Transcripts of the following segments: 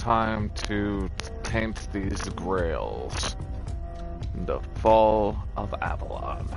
time to taint these grails. The fall of Avalon.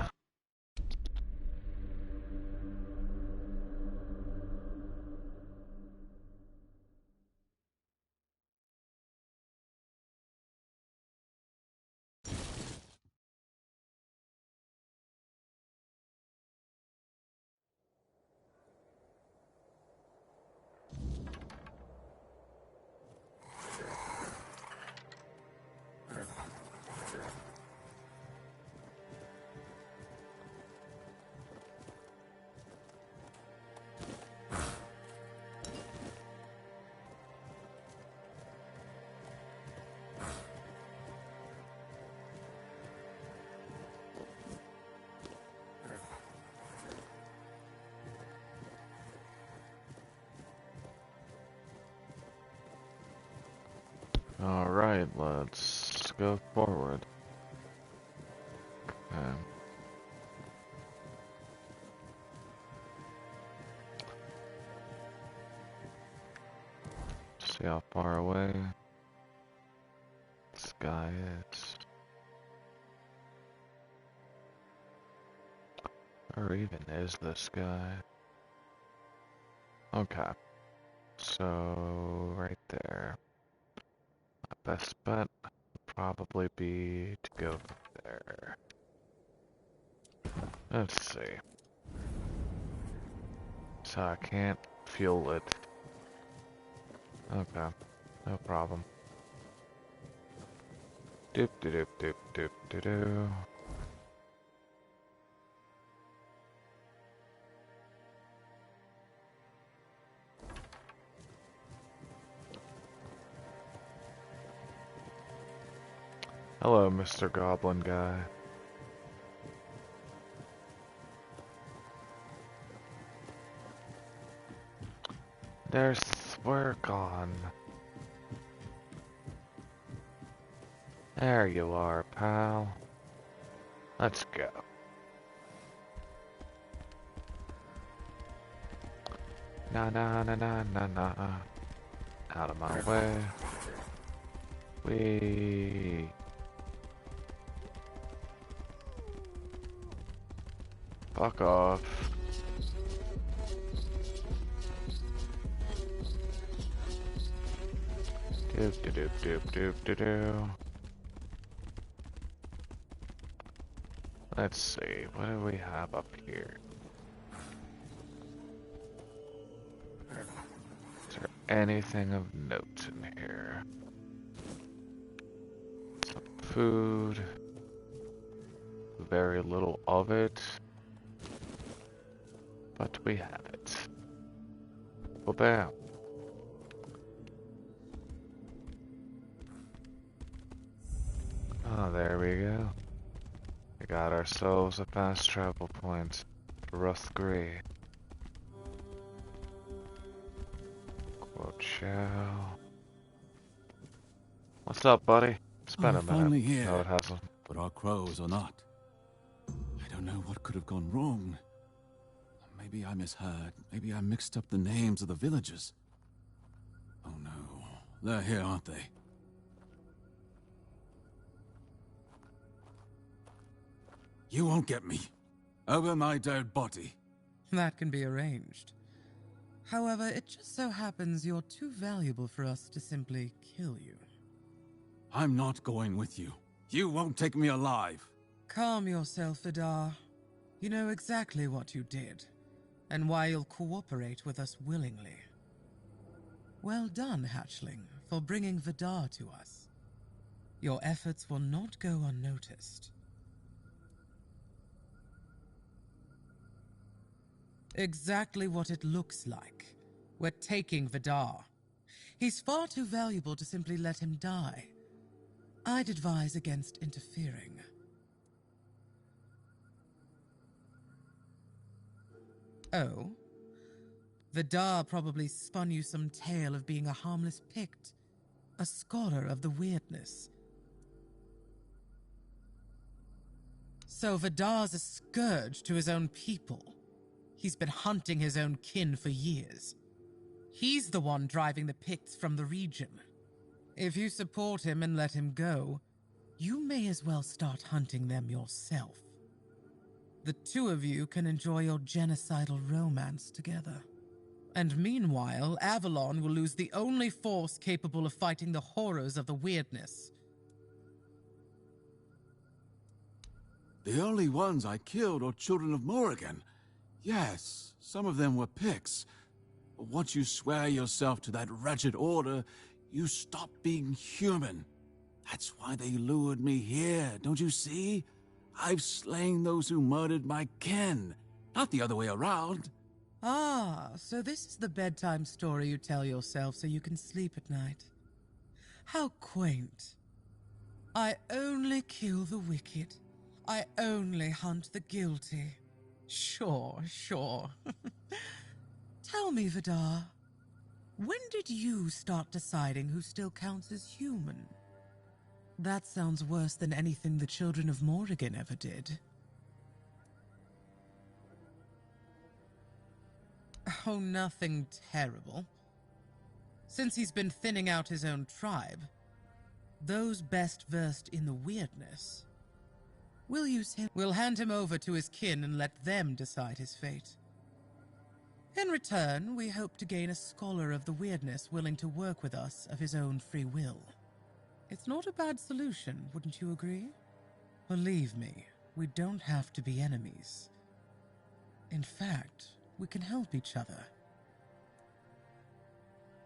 Alright, let's go forward. Okay. See how far away this guy is. Or even is this guy? Okay. So, right there. My best bet would probably be to go there. Let's see. So I can't feel it. Okay, no problem. Doop doop doop doop doop doo. Hello, Mr. Goblin guy. We're gone. There you are, pal. Let's go. Na na na na na na. Out of my way. Wee. Fuck off. Doop doop doop doop doop doo. Let's see, what do we have up here? Is there anything of note in here? Some food. Very little of it. But we have it. Well, bam. Oh, there we go. We got ourselves a fast travel point for Ruthgree. Quote Chow. What's up, buddy? It's been a minute. Finally here. No, it hasn't. But our crows or not. I don't know what could have gone wrong. Maybe I misheard. Maybe I mixed up the names of the villagers. Oh no. They're here, aren't they? You won't get me. Over my dead body. That can be arranged. However, it just so happens you're too valuable for us to simply kill you. I'm not going with you. You won't take me alive. Calm yourself, Fryndarr. You know exactly what you did, and why you'll cooperate with us willingly. Well done, hatchling, for bringing Fryndarr to us. Your efforts will not go unnoticed. Exactly what it looks like. We're taking Fryndarr. He's far too valuable to simply let him die. I'd advise against interfering. Oh? Fryndarr probably spun you some tale of being a harmless Pict, a scholar of the weirdness. So Fryndarr's a scourge to his own people. He's been hunting his own kin for years. He's the one driving the Picts from the region. If you support him and let him go, you may as well start hunting them yourself. The two of you can enjoy your genocidal romance together. And meanwhile, Avalon will lose the only force capable of fighting the horrors of the weirdness. The only ones I killed are children of Morrigan. Yes, some of them were Picts. But once you swear yourself to that wretched order, you stop being human. That's why they lured me here, don't you see? I've slain those who murdered my kin, not the other way around. Ah, so this is the bedtime story you tell yourself so you can sleep at night. How quaint. I only kill the wicked. I only hunt the guilty. Sure. Tell me, Vidar, when did you start deciding who still counts as human? That sounds worse than anything the children of Morrigan ever did. Oh, nothing terrible. Since he's been thinning out his own tribe, those best versed in the weirdness, we'll hand him over to his kin and let them decide his fate. In return, we hope to gain a scholar of the weirdness willing to work with us of his own free will. It's not a bad solution, wouldn't you agree? Believe me, we don't have to be enemies. In fact, we can help each other.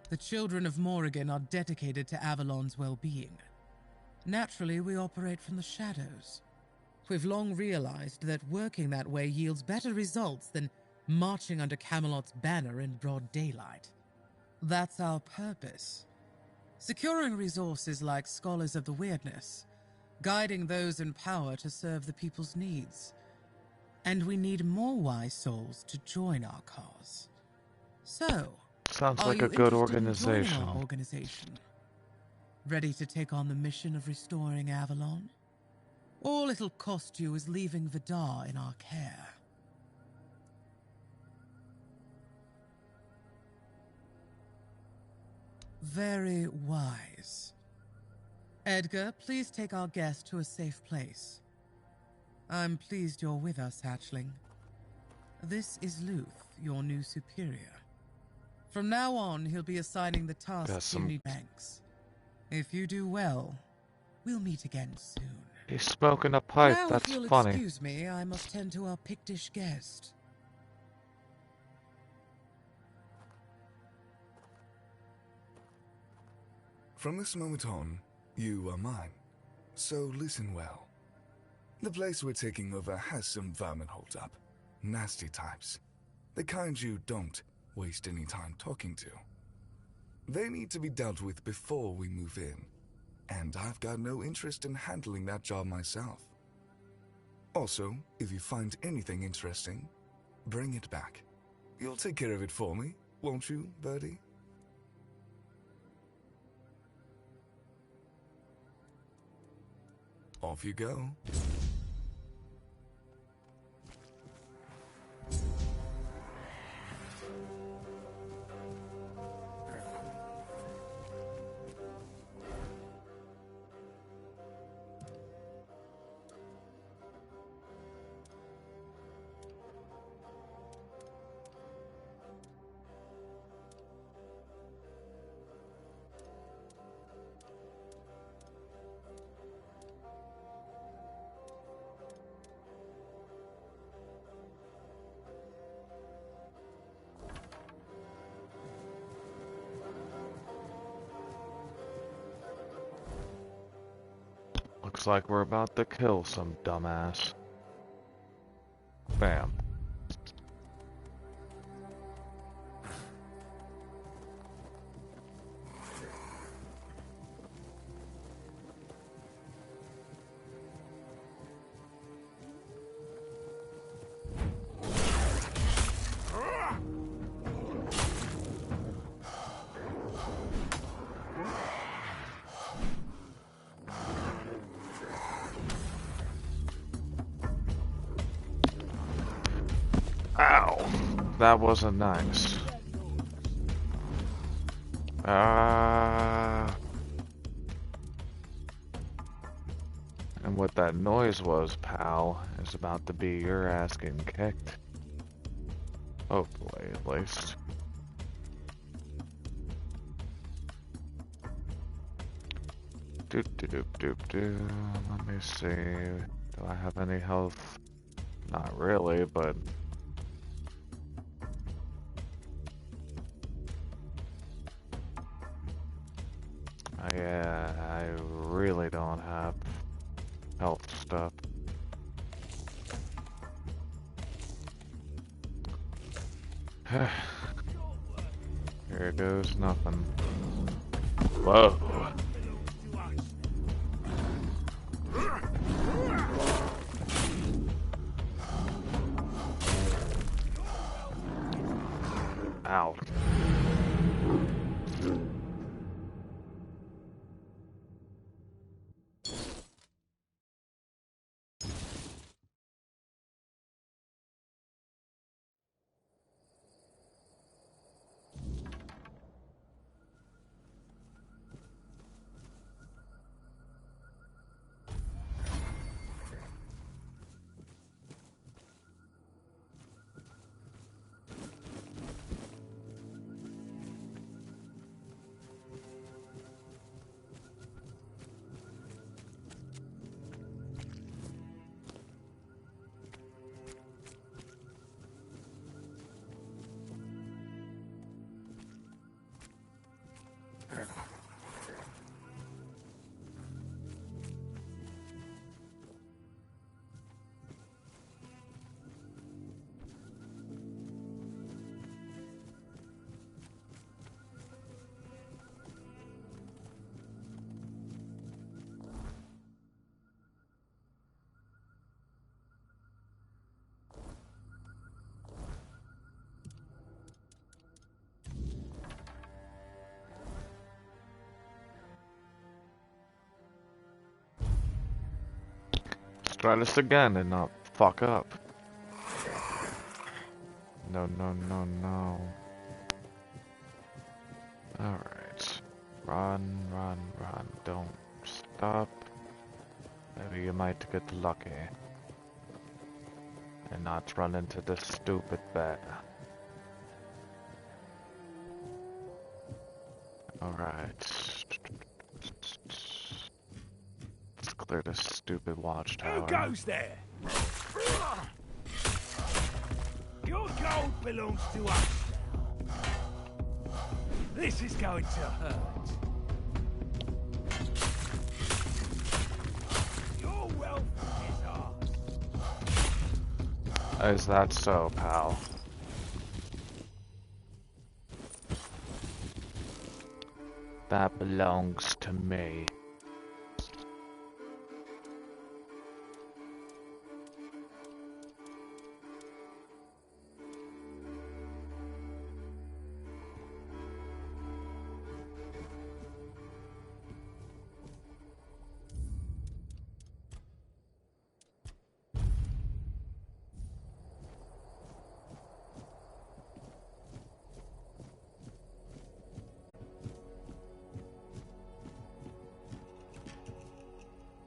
The children of Morrigan are dedicated to Avalon's well-being. Naturally, we operate from the shadows. We've long realized that working that way yields better results than marching under Camelot's banner in broad daylight. That's our purpose. Securing resources like scholars of the weirdness, guiding those in power to serve the people's needs. And we need more wise souls to join our cause. So, Sounds are like you a good interested in joining organization. our organization? Ready to take on the mission of restoring Avalon? All it'll cost you is leaving Vidar in our care. Very wise. Edgar, please take our guest to a safe place. I'm pleased you're with us, Hatchling. This is Luth, your new superior. From now on, he'll be assigning the tasks you need banks. If you do well, we'll meet again soon. He's smoking a pipe, Now, that's if you'll funny. excuse me, I must tend to our Pictish guest. From this moment on, you are mine. So listen well. The place we're taking over has some vermin holed up. Nasty types. The kind you don't waste any time talking to. They need to be dealt with before we move in. And I've got no interest in handling that job myself. Also, if you find anything interesting, bring it back. You'll take care of it for me, won't you, Birdie? Off you go. Looks like we're about to kill some dumbass. Bam. Ow! That wasn't nice. And what that noise was, pal, is about to be your ass getting kicked. Hopefully, at least. Doop doop doop doop. Let me see. Do I have any health? Not really, but yeah, I really don't have health stuff. Here goes nothing. Whoa. Ow. Let's try this again and not fuck up. No, no, no, no. Alright. Run, run, run. Don't stop. Maybe you might get lucky. And not run into this stupid bat. Alright. Let's clear this stupid watchtower. Who goes there? Your gold belongs to us now. This is going to hurt. Your wealth is ours. Is that so, pal? That belongs to me.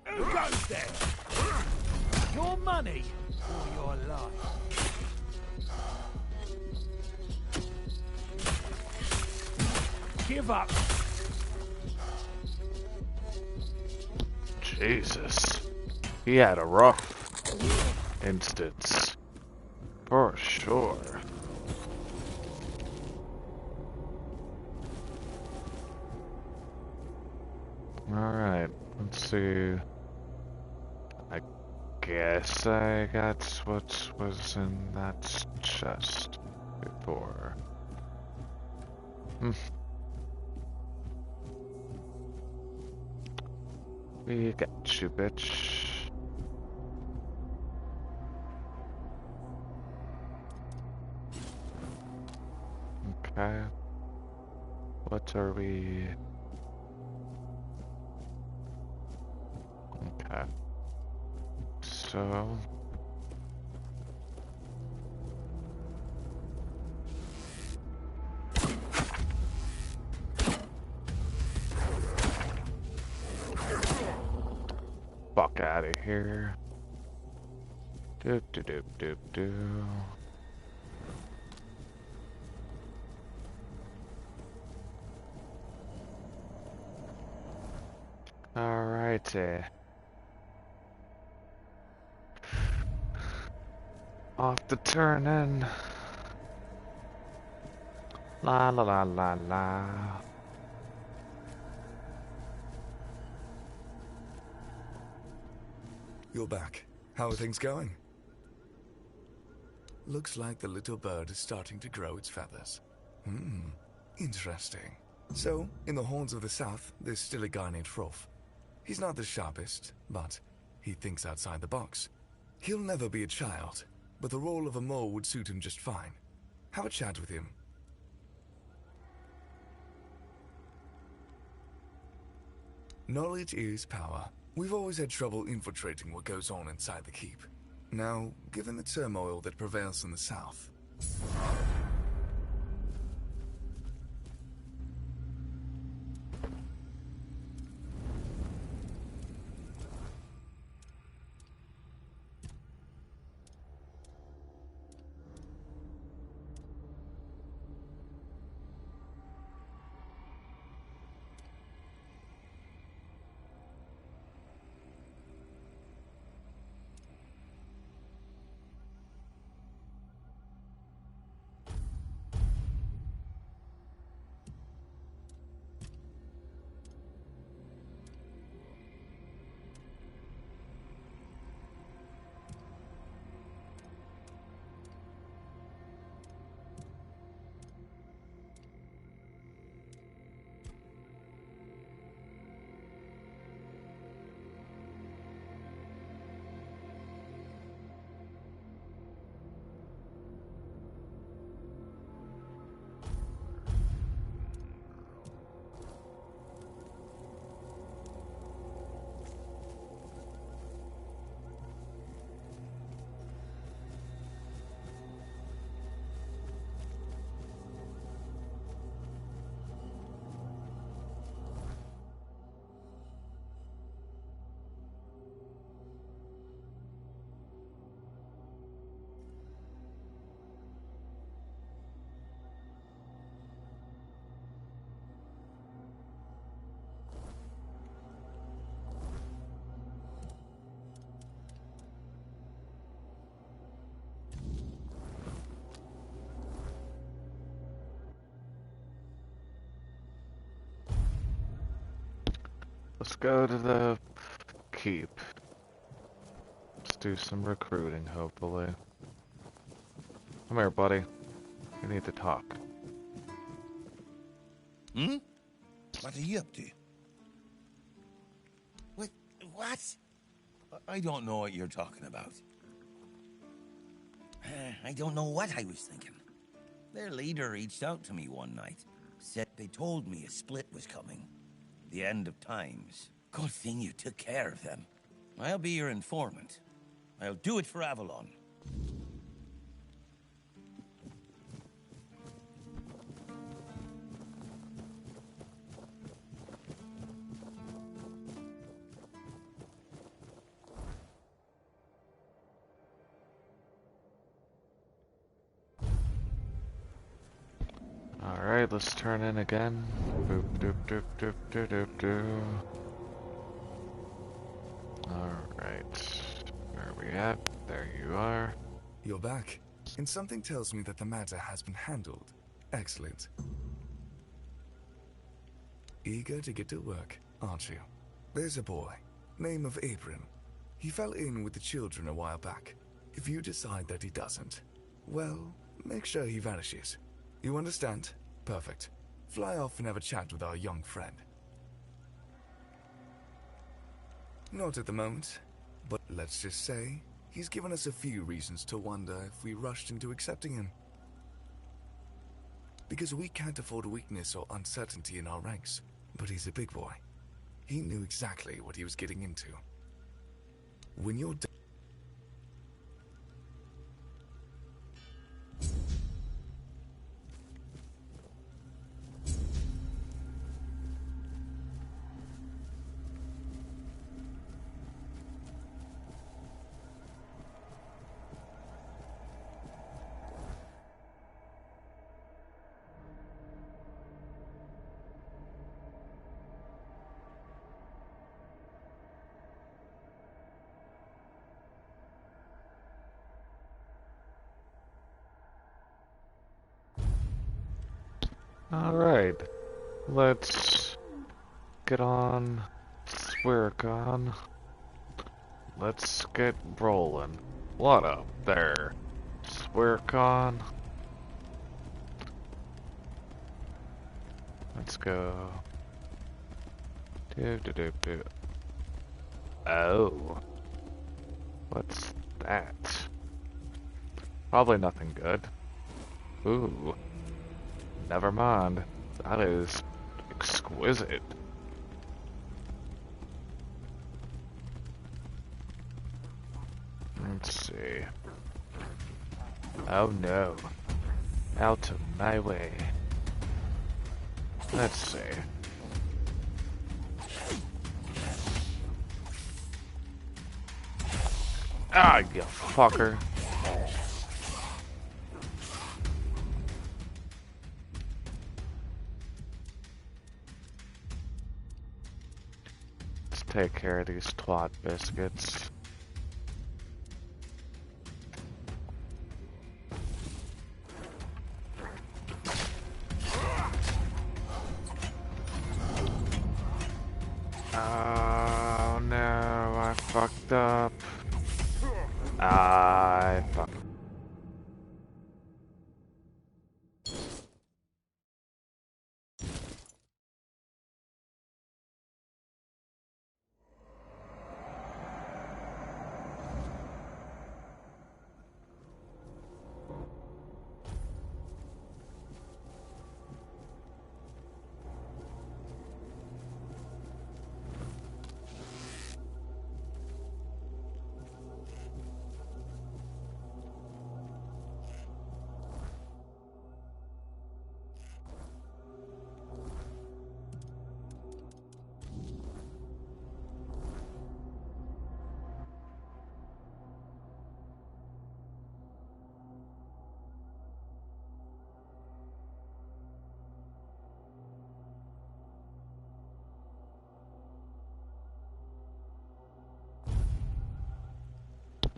Who goes there? Your money or your life? Give up. Jesus. He had a rough instance. For sure. Alright, let's see. I guess I got what was in that chest before. We got you, bitch. Okay. What are we... Okay. So... fuck out of here. Doop doop doop doop doo. Alrighty. Off the turn in. La la la la la. You're back. How are things going? Looks like the little bird is starting to grow its feathers. Interesting. So, in the Horns of the South, there's still a guy named Hrolf. He's not the sharpest, but he thinks outside the box. He'll never be a child, but the role of a mole would suit him just fine. Have a chat with him. Knowledge is power. We've always had trouble infiltrating what goes on inside the keep. Now, given the turmoil that prevails in the South... Let's go to the keep. Let's do some recruiting, hopefully. Come here, buddy. We need to talk. Hmm? What are you up to? What? I don't know what you're talking about. I don't know what I was thinking. Their leader reached out to me one night. Said they told me a split was coming. The end of times. Good thing you took care of them. I'll be your informant. I'll do it for Avalon. Alright, let's turn in again. Boop, doop, doop, doop, doop, doop, doop. Alright. Where are we at? There you are. You're back, and something tells me that the matter has been handled. Excellent. Eager to get to work, aren't you? There's a boy, name of Abram. He fell in with the children a while back. If you decide that he doesn't, well, make sure he vanishes. You understand? Perfect. Fly off and have a chat with our young friend. Not at the moment, but let's just say he's given us a few reasons to wonder if we rushed into accepting him. Because we can't afford weakness or uncertainty in our ranks, but he's a big boy. He knew exactly what he was getting into. When you're done... Alright, let's get on Swircon. Let's get rolling. What up there, Swircon? Let's go. Do. Oh. What's that? Probably nothing good. Ooh. Never mind. That is exquisite. Let's see. Oh no. Out of my way. Let's see. Ah, you fucker. Let's take care of these twat biscuits. Oh no, I fucked up. I fucked.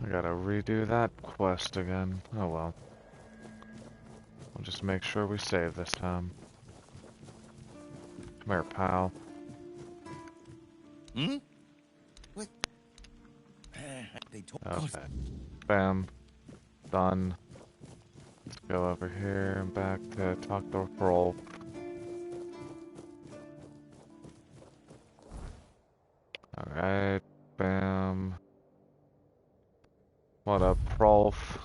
I gotta redo that quest again. Oh well. We'll just make sure we save this time. Come here, pal. Hmm? What? They told Okay. Bam. Done. Let's go over here and back to talk to Rolf. Alright. Bam. What up, Rolf?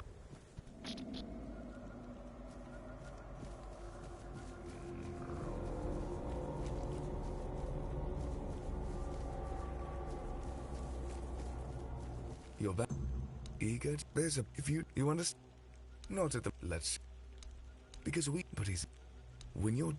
You're back. Eager? There's a... If you understand... Not at the... Let's... Because we... But he's... When you're...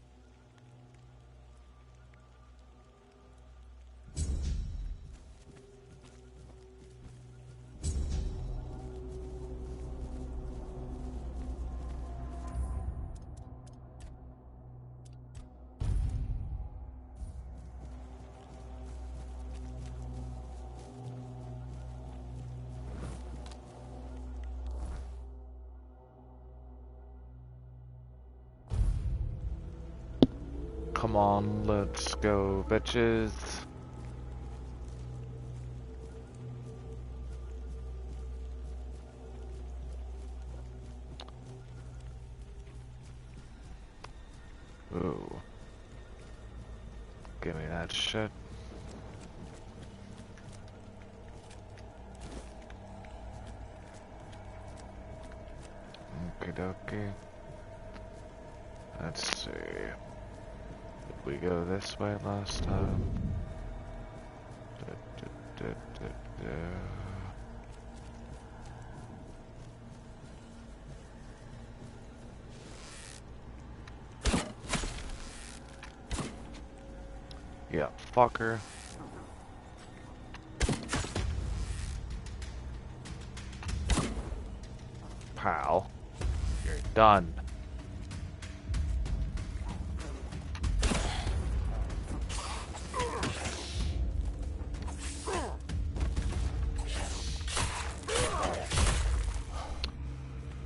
Come on, let's go, bitches. Ooh. Give me that shit. Okie dokie. Let's see. Did we go this way last time? Yeah, fucker. Pal, you're done.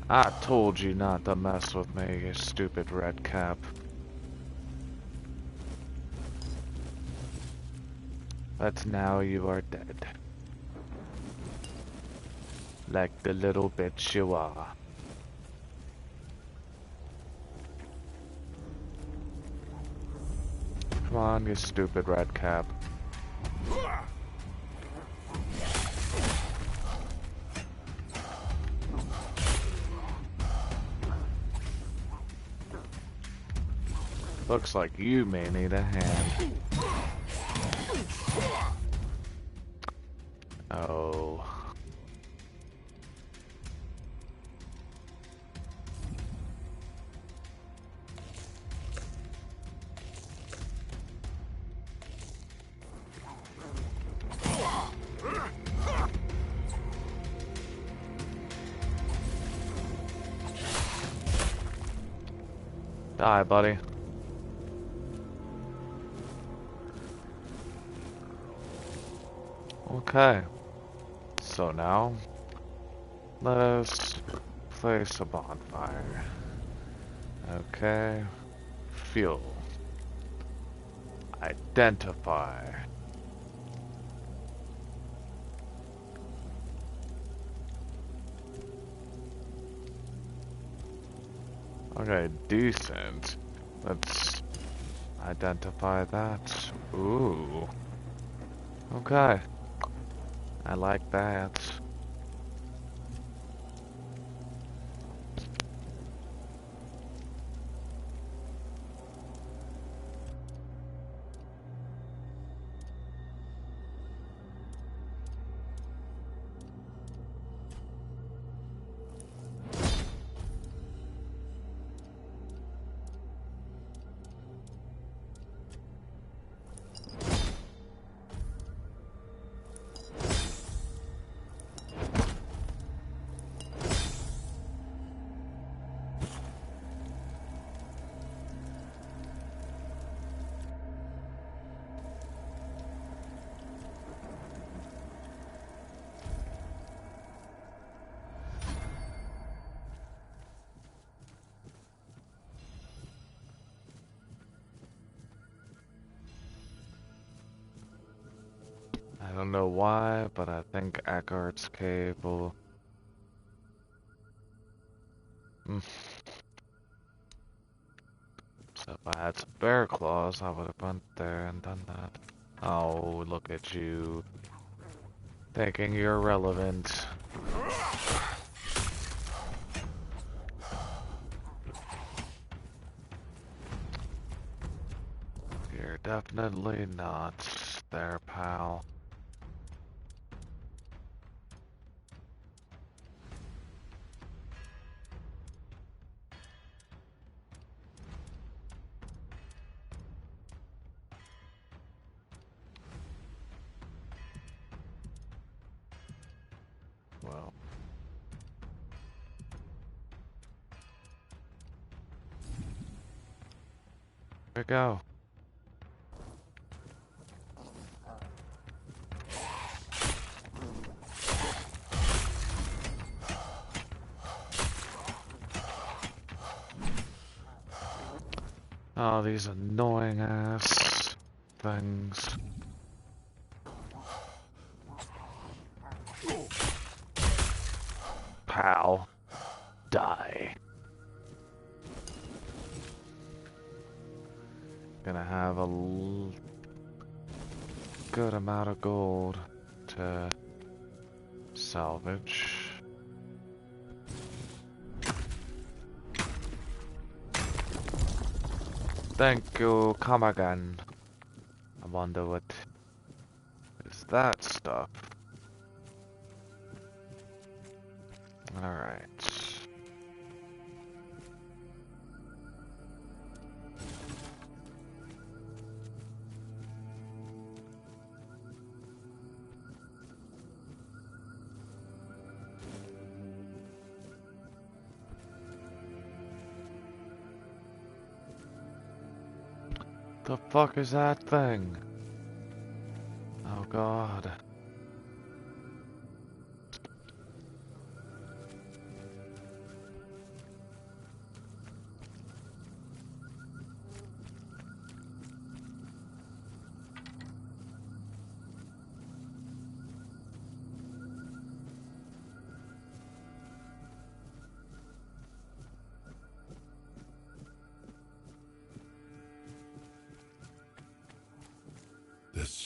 I told you not to mess with me, you stupid red cap. But now you are dead. Like the little bitch you are. Come on, you stupid red cap. Looks like you may need a hand. Oh. Die, buddy. Okay. So now, let us place a bonfire. Okay. Fuel. Identify. Okay, decent. Let's identify that. Ooh. Okay. I like that. I don't know why, but I think Eckhart's cave will... So if I had some bear claws, I would have went there and done that. Oh, look at you. Thinking you're relevant. You're definitely not there, pal. Well. Here we go. Oh, these annoying ass things. Pal. Die. Gonna have a good amount of gold to salvage. Thank you, come again. I wonder what is that stuff. Alright. The fuck is that thing? Oh god.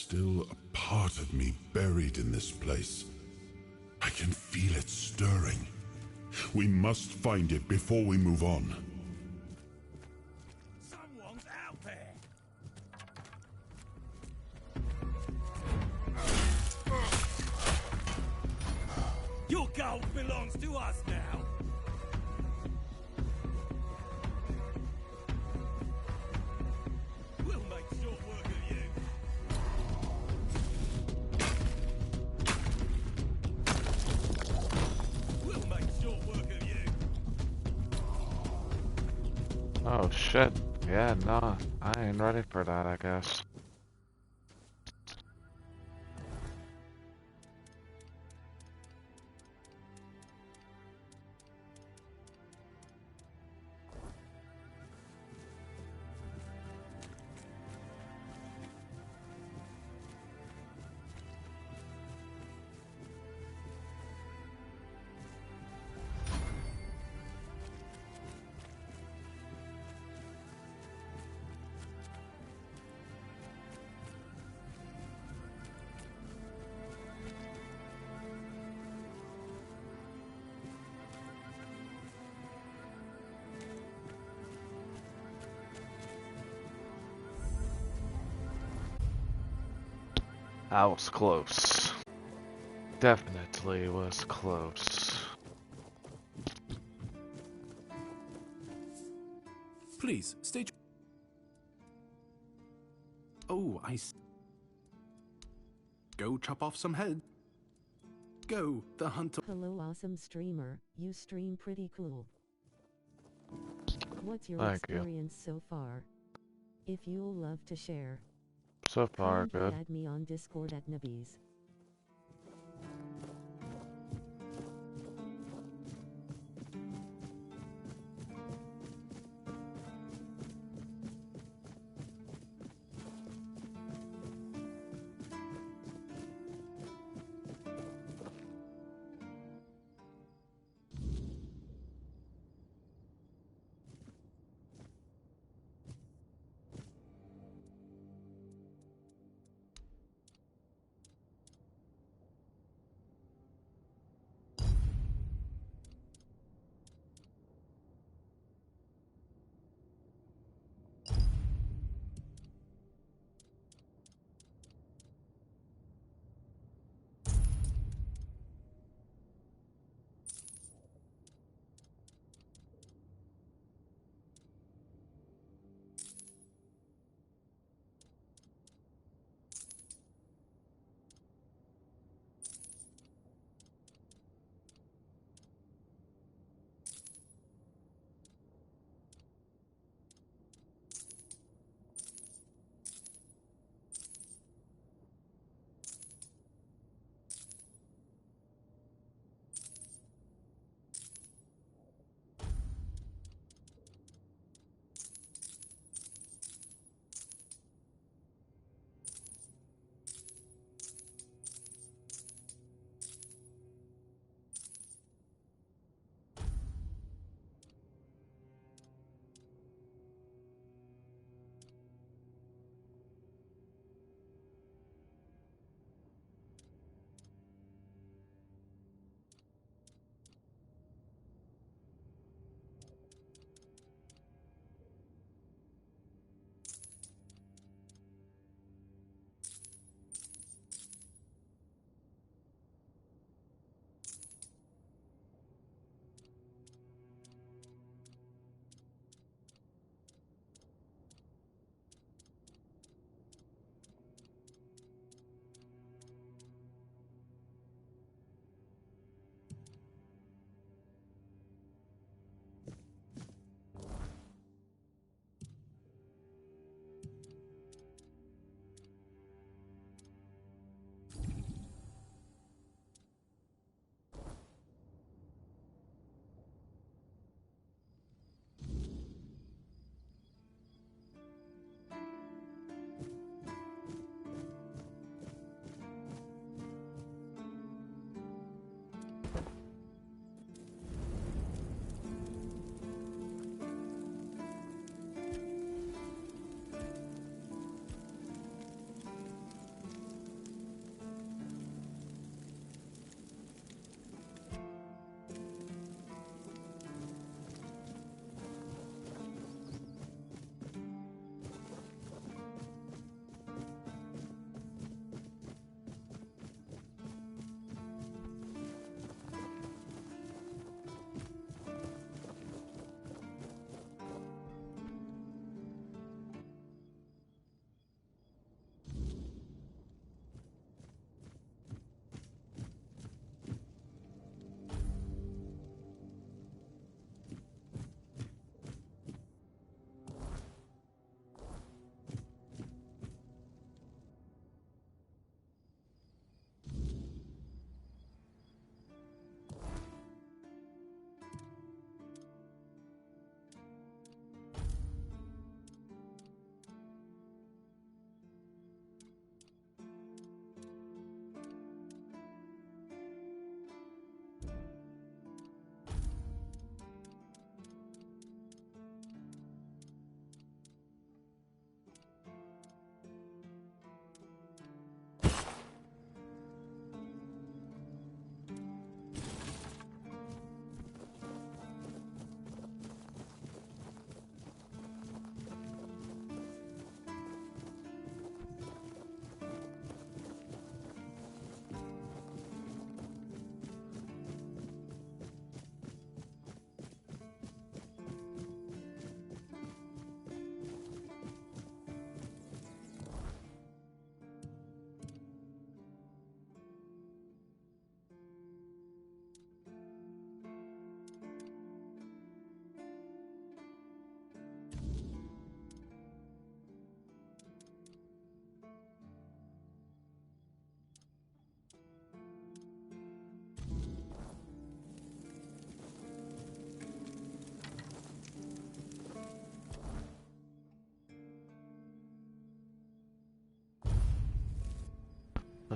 still a part of me buried in this place. I can feel it stirring. We must find it before we move on. Someone's out there! Your gold belongs to us now! We'll make short work of you! We'll make short work of you! Oh shit. Yeah, nah. I ain't ready for that, I guess. I was close. Definitely was close. Please, stay. Oh, go chop off some head. Go, the hunter. Hello, awesome streamer. You stream pretty cool. What's your Thank you. experience so far? If you'll love to share, So far, kindly good. add me on Discord at Nibbies.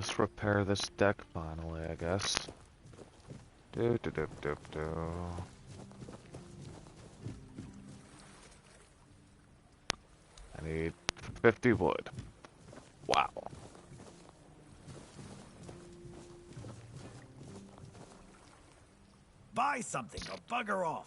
Let's repair this deck finally, I guess. Do do do do do. I need 50 wood. Wow. Buy something or bugger off.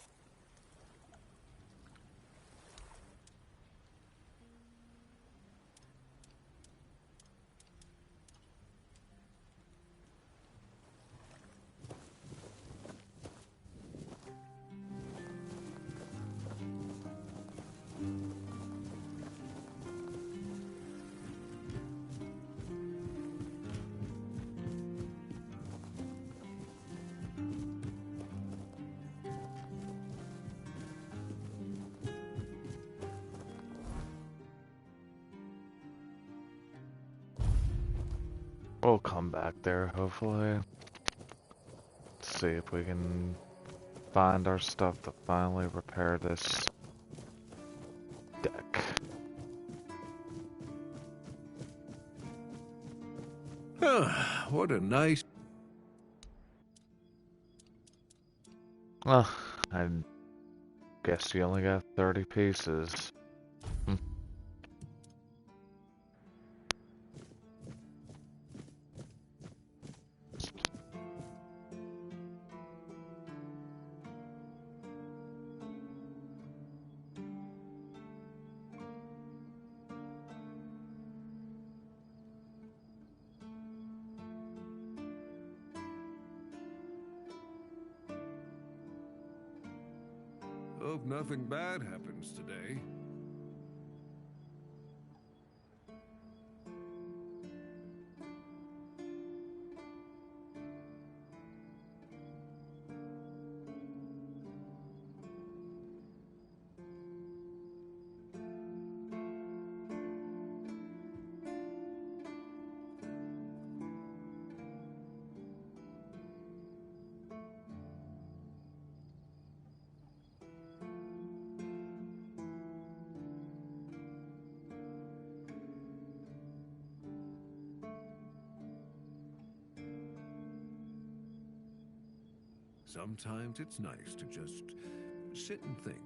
We'll come back there, hopefully. Let's see if we can find our stuff to finally repair this deck. What a nice... Well, I guess you only got 30 pieces. Hope nothing bad happens today. Sometimes it's nice to just sit and think.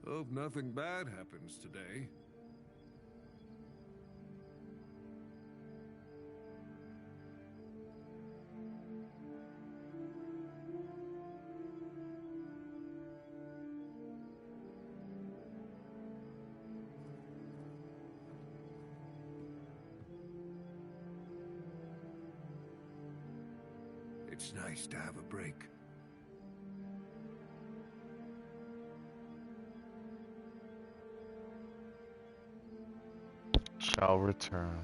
Hope nothing bad happens today. It's nice to have a break. Shall return.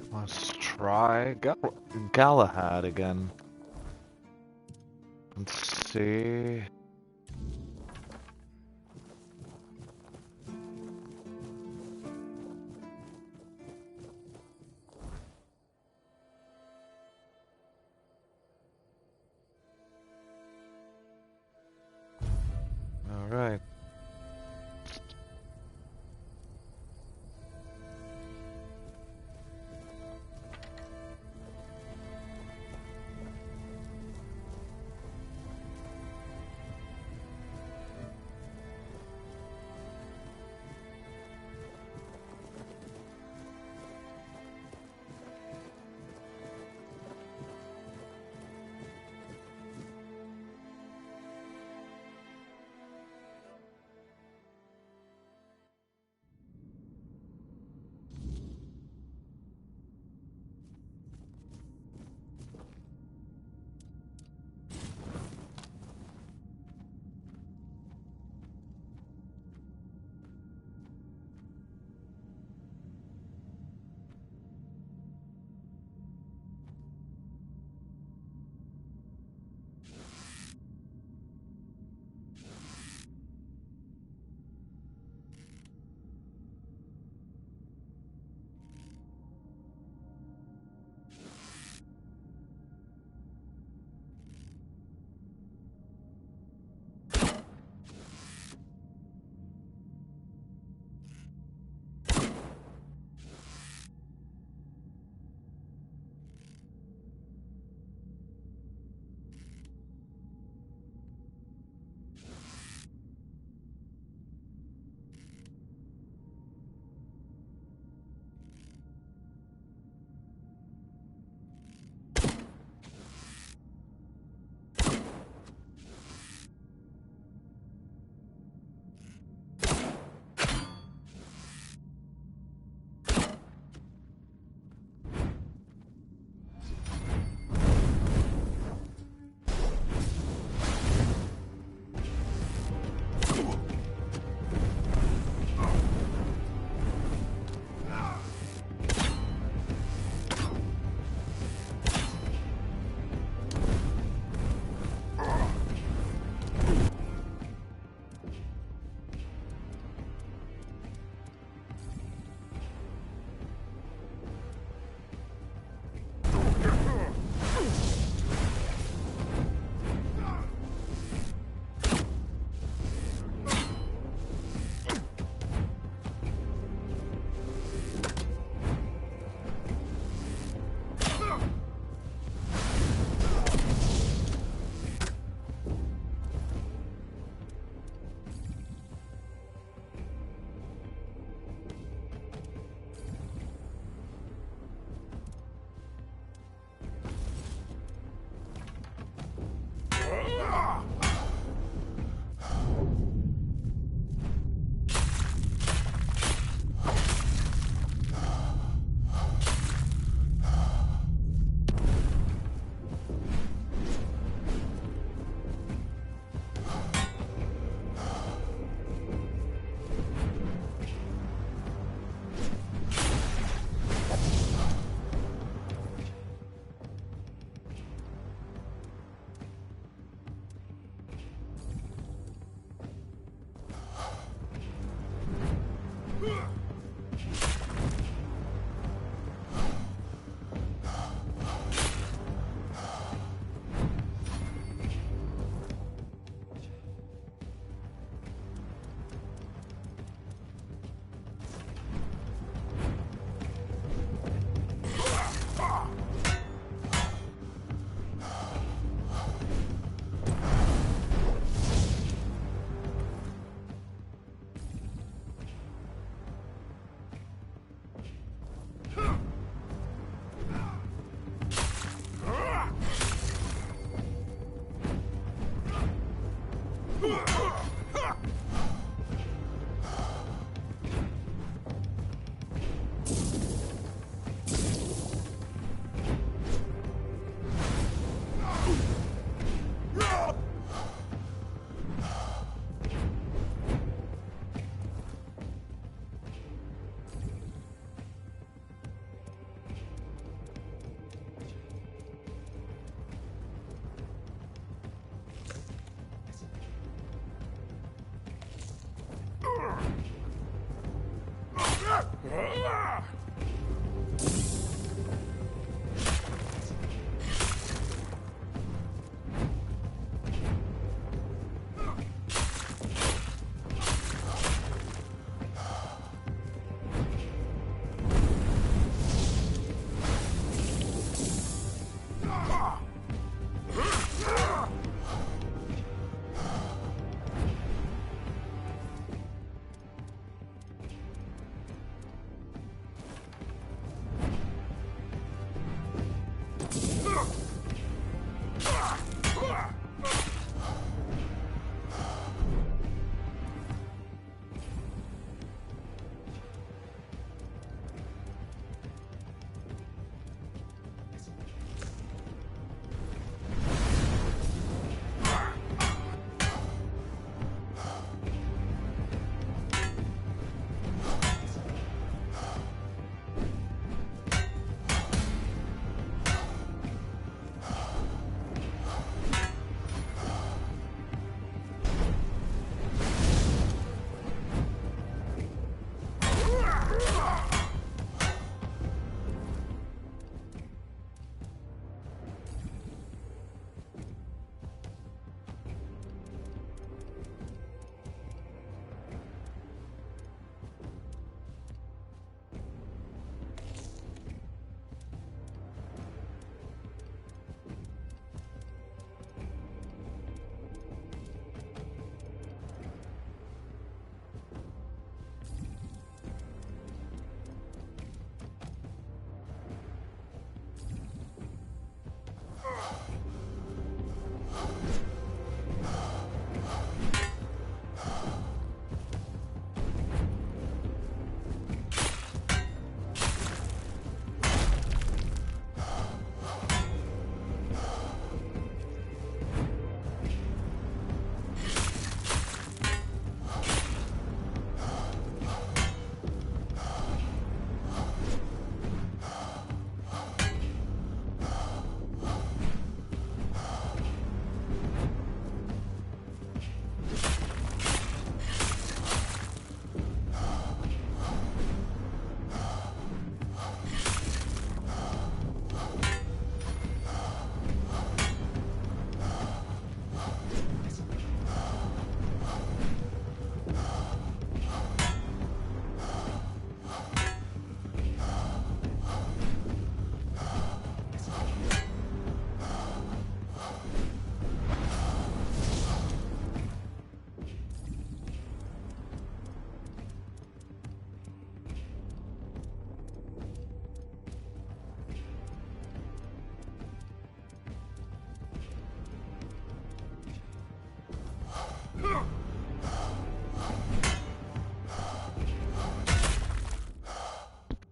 Let's try Galahad again. Let's see.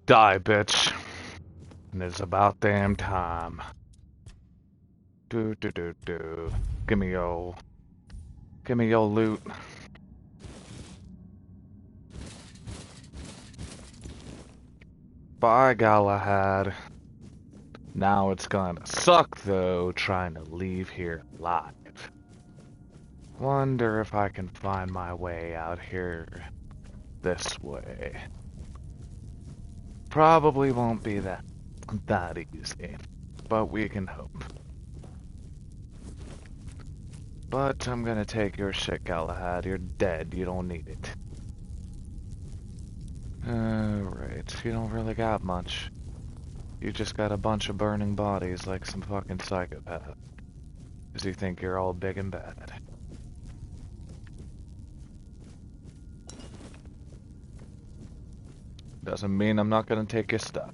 Die, bitch. And it's about damn time. Do. Give me your loot. Bye, Galahad. Now it's gonna suck, though, trying to leave here alive. Wonder if I can find my way out here this way. Probably won't be that easy, but we can hope. But I'm gonna take your shit, Galahad. You're dead. You don't need it. Alright, you don't really got much. You just got a bunch of burning bodies like some fucking psychopath. Cause you think you're all big and bad. Doesn't mean I'm not gonna take your stuff.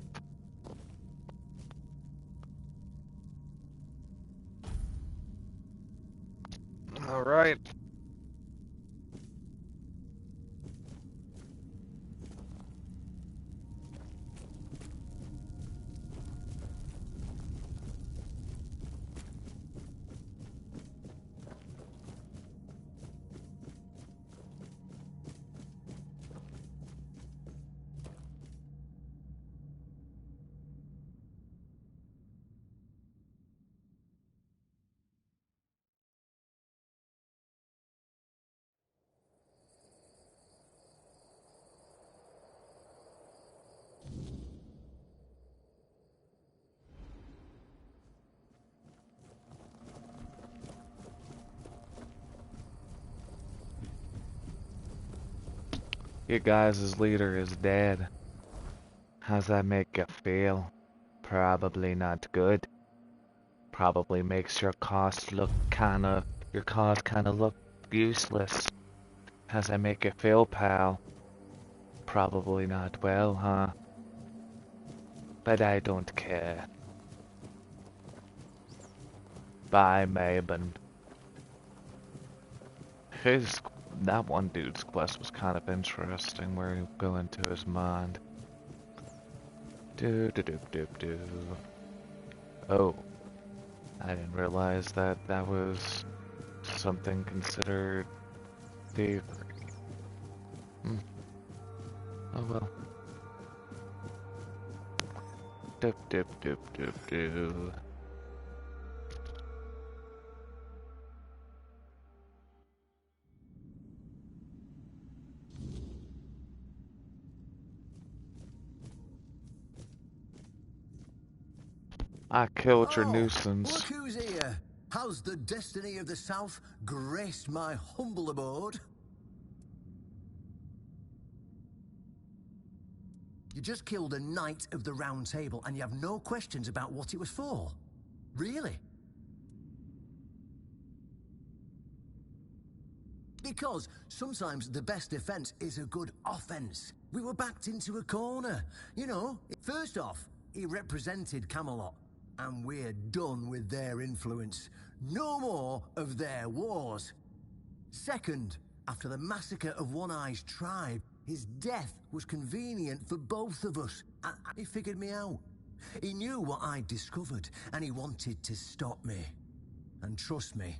Alright. Your guys' leader is dead. How's that make you feel? Probably not good. Probably makes your cause kinda look useless. How's that make you feel, pal? Probably not well, huh? But I don't care. Bye, Mabon. That one dude's quest was kind of interesting, where you go into his mind. Do. Oh, I didn't realize that was something considered thievery. Oh well. Do. I killed your nuisance. Look who's here. How's the destiny of the South graced my humble abode? You just killed a knight of the Round Table and you have no questions about what it was for. Really? Because sometimes the best defense is a good offense. We were backed into a corner. You know, first off, he represented Camelot. And we're done with their influence. No more of their wars. Second, after the massacre of One Eye's tribe, his death was convenient for both of us. And he figured me out. He knew what I'd discovered, and he wanted to stop me. And trust me,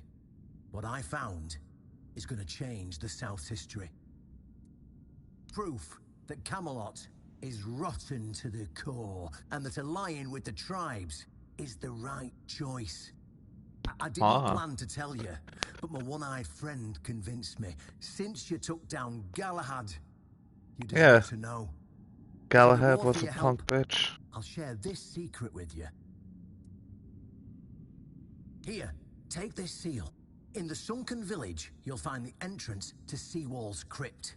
what I found is going to change the South's history. Proof that Camelot is rotten to the core, and that allying with the tribes is the right choice. I didn't plan to tell you, but my one-eyed friend convinced me. Since you took down Galahad, you deserve to know. Galahad was a punk bitch. I'll share this secret with you. Here, take this seal. In the sunken village, you'll find the entrance to Seawall's crypt.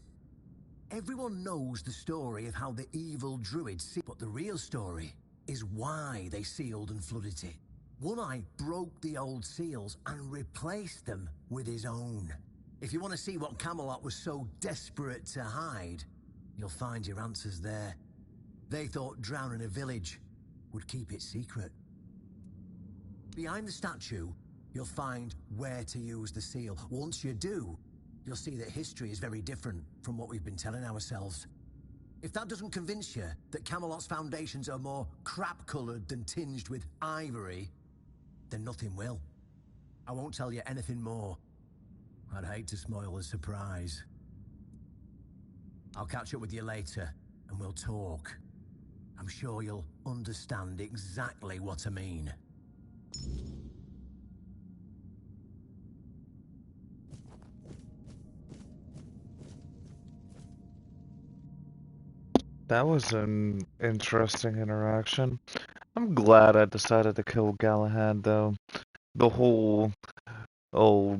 Everyone knows the story of how the evil druids but the real story is why they sealed and flooded it. One Eye broke the old seals and replaced them with his own. If you want to see what Camelot was so desperate to hide, you'll find your answers there. They thought drowning a village would keep it secret. Behind the statue, you'll find where to use the seal. Once you do, you'll see that history is very different from what we've been telling ourselves. If that doesn't convince you that Camelot's foundations are more crap-coloured than tinged with ivory, then nothing will. I won't tell you anything more. I'd hate to spoil the surprise. I'll catch up with you later, and we'll talk. I'm sure you'll understand exactly what I mean. That was an interesting interaction. I'm glad I decided to kill Galahad, though. The whole, oh,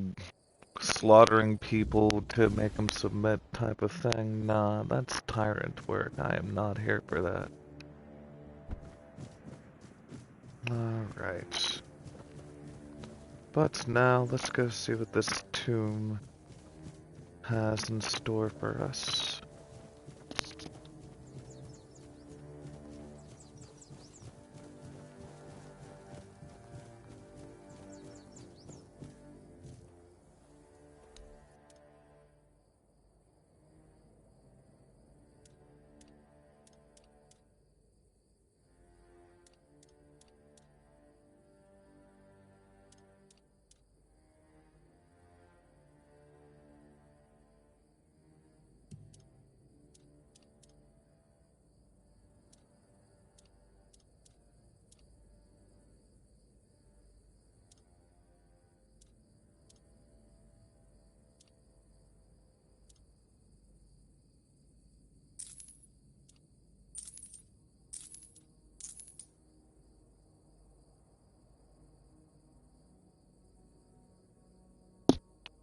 slaughtering people to make them submit type of thing, nah, that's tyrant work. I am not here for that. Alright. But now, let's go see what this tomb has in store for us.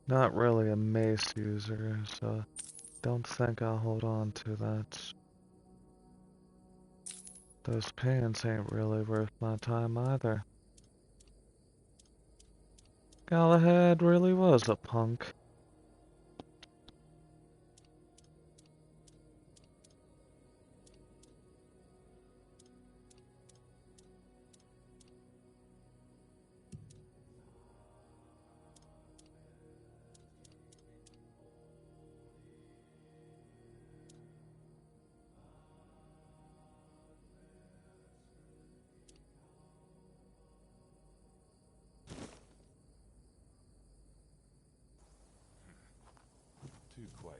Not really a mace user, so don't think I'll hold on to that. Those pants ain't really worth my time either. Galahad really was a punk. Too quiet.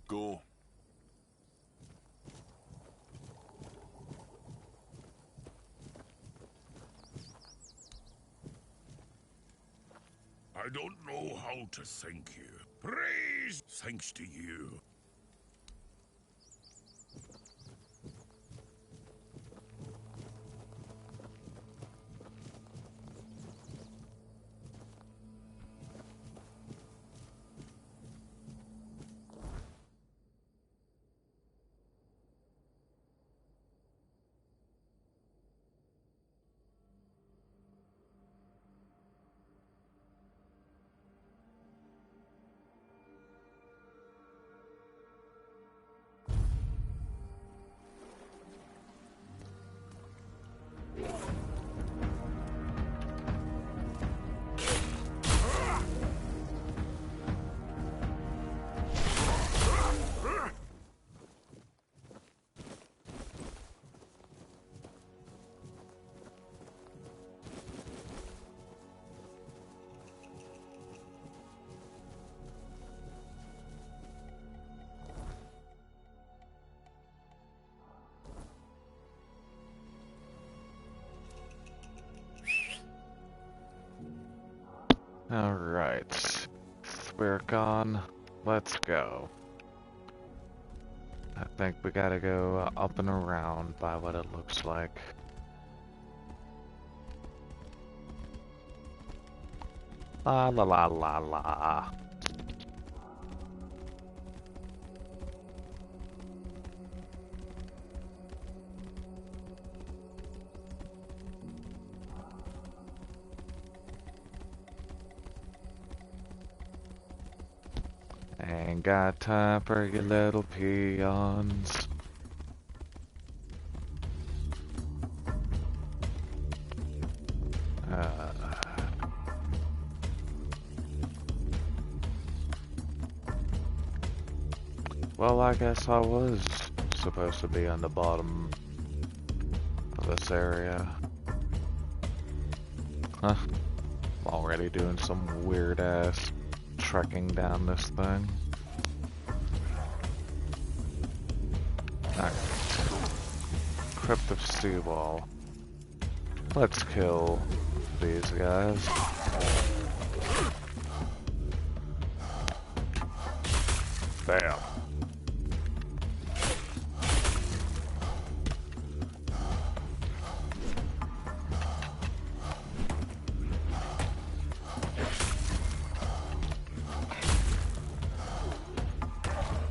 Go. I don't know how to thank you. Praise thanks to you. back on. Let's go. I think we gotta go up and around by what it looks like. La la la la la. Ain't got time for your little peons. Well, I guess I was supposed to be on the bottom of this area. Huh. I'm already doing some weird ass trekking down this thing. Alright. Crypt of Seawall. Let's kill these guys. Bam.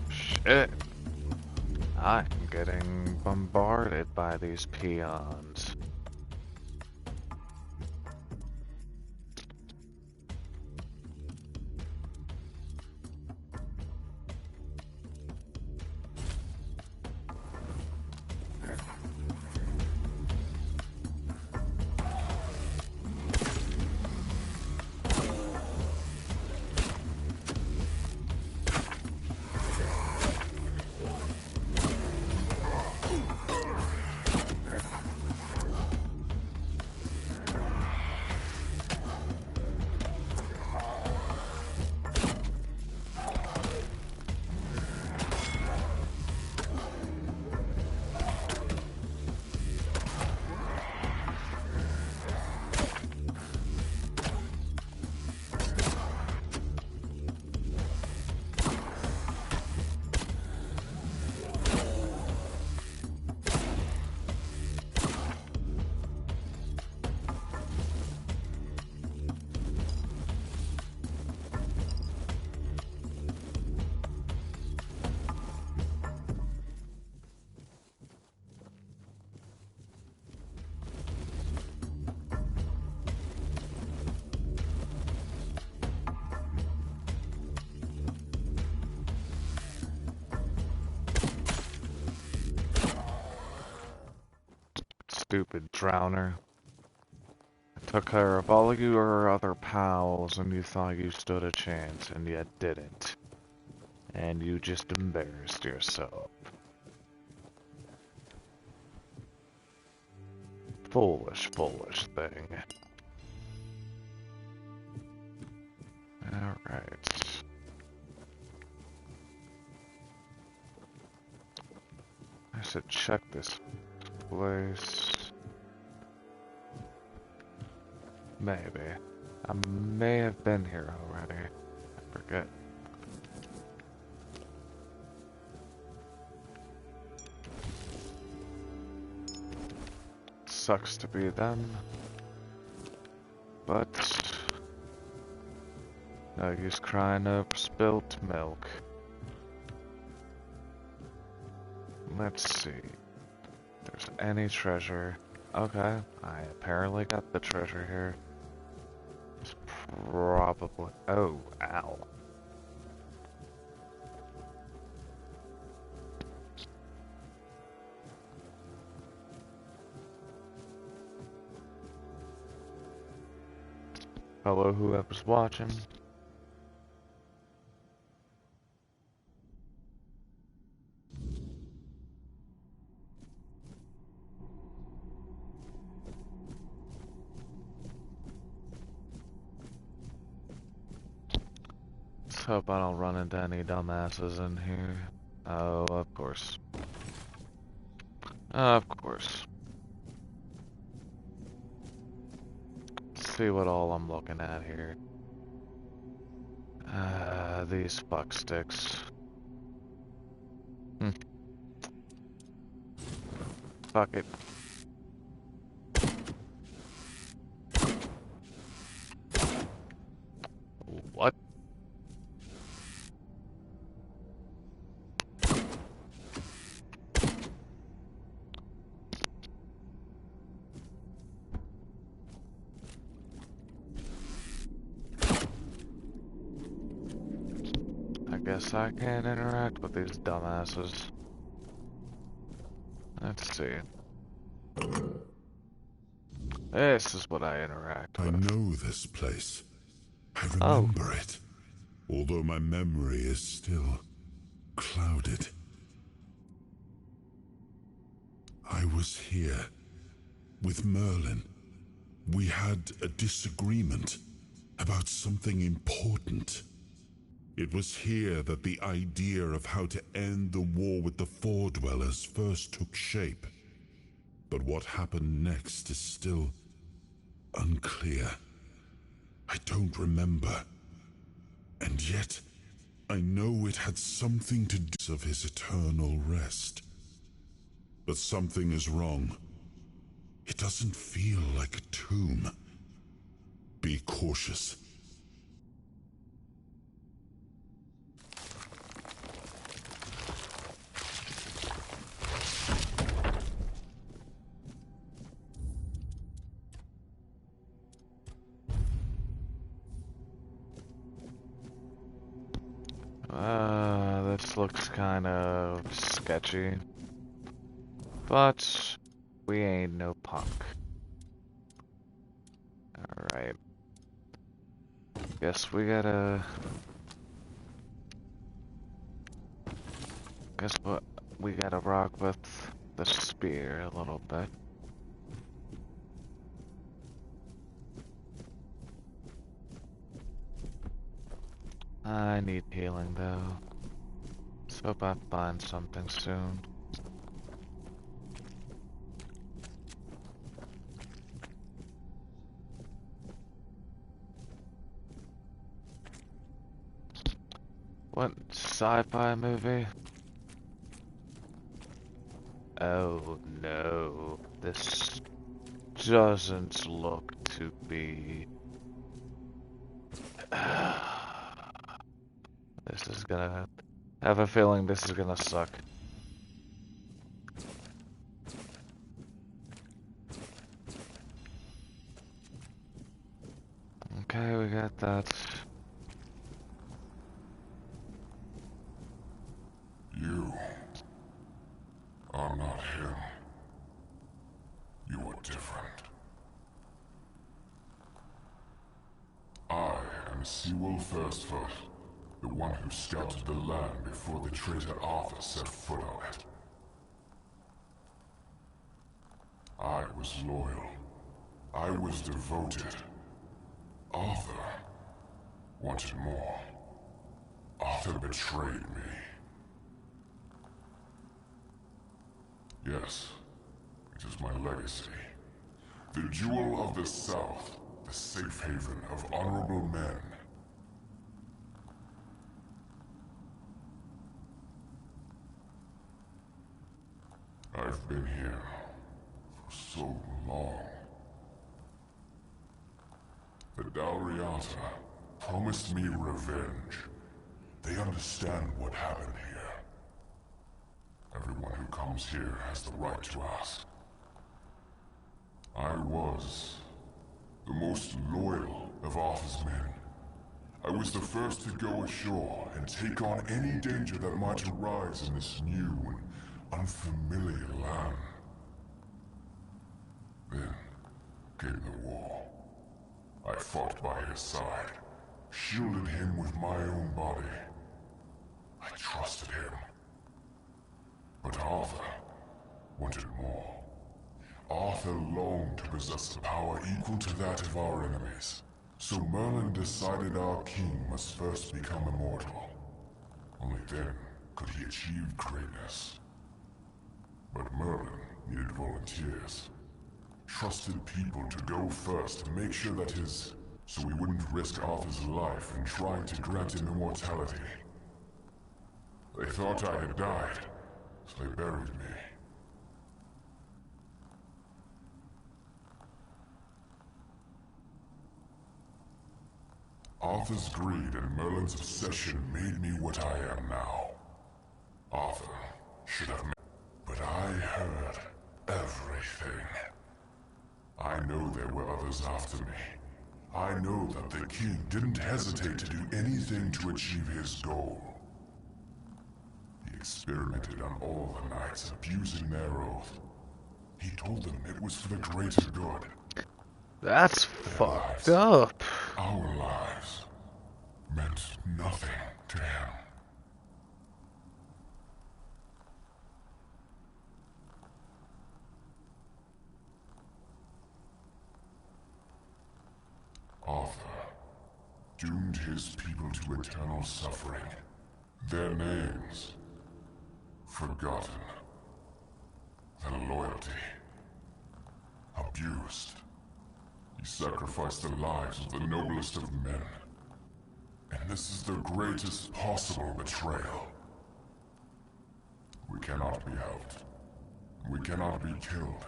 Shit. I'm getting bombarded by these peons. Stupid drowner. I took care of all of your other pals and you thought you stood a chance and you didn't. And you just embarrassed yourself. Foolish, foolish thing. Alright. I should check this place. Maybe. I may have been here already. I forget. Sucks to be them. But no use crying over spilt milk. Let's see. If there's any treasure. Okay, I apparently got the treasure here. It's probably... Oh, ow. Hello, whoever's watching. Let's hope I don't run into any dumbasses in here. Oh, of course. Of course. Let's see what all I'm looking at here. These fuck sticks. Fuck it. What? I guess I can't interact with these dumbasses. Let's see. This is what I interact with. I know this place. I remember it. Although my memory is still clouded. I was here with Merlin. We had a disagreement about something important. It was here that the idea of how to end the war with the Four-Dwellers first took shape. But what happened next is still unclear. I don't remember. And yet, I know it had something to do with his eternal rest. But something is wrong. It doesn't feel like a tomb. Be cautious. This looks kind of sketchy. But we ain't no punk. Alright. Guess we gotta... Guess what? We gotta rock with the spear a little bit. I need healing though. So hope I find something soon. What sci-fi movie? Oh no, this doesn't look to be... This is gonna... I have a feeling this is gonna suck. Okay, we got that. You are not him. You are different. I am Sewell Firstfoot, the one who scouted the land before the traitor Arthur set foot on it. I was loyal. I was devoted. Arthur wanted more. Arthur betrayed me. Yes, it is my legacy. The jewel of the South, the safe haven of honorable men. I've been here for so long. The Dalriata promised me revenge. They understand what happened here. Everyone who comes here has the right to ask. I was the most loyal of Arthur's men. I was the first to go ashore and take on any danger that might arise in this new and unfamiliar land. Then came the war. I fought by his side, shielded him with my own body. I trusted him. But Arthur wanted more. Arthur longed to possess a power equal to that of our enemies. So Merlin decided our king must first become immortal. Only then could he achieve greatness. But Merlin needed volunteers. Trusted people to go first to make sure that his so we wouldn't risk Arthur's life in trying to grant him immortality. They thought I had died, so they buried me. Arthur's greed and Merlin's obsession made me what I am now. Arthur should have made... But I heard everything. I know there were others after me. I know that the king didn't hesitate to do anything to achieve his goal. He experimented on all the knights, abusing their oath. He told them it was for the greater good. That's fucked up. Our lives meant nothing to him. Arthur doomed his people to eternal suffering. Their names forgotten. Their loyalty abused. He sacrificed the lives of the noblest of men. And this is the greatest possible betrayal. We cannot be helped. We cannot be killed.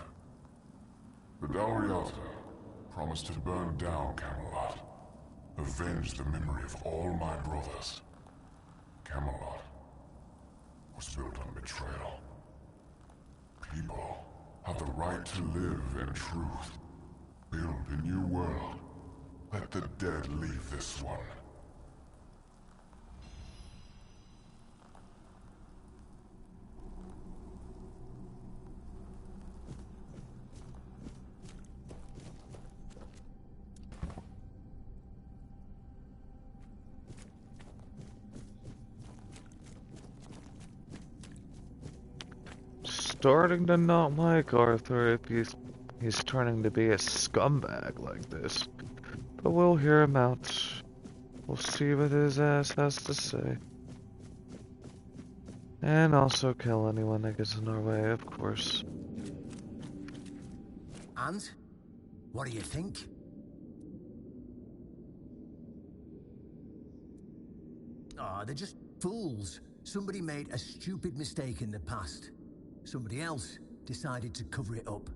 The Dalriata promised to burn down Camelot, avenge the memory of all my brothers. Camelot was built on betrayal. People have the right to live in truth. Build a new world. Let the dead leave this one. Starting to not like Arthur if he's turning to be a scumbag like this. But we'll hear him out. We'll see what his ass has to say. And also kill anyone that gets in our way, of course. And? What do you think? Ah, they're just fools. Somebody made a stupid mistake in the past. Somebody else decided to cover it up.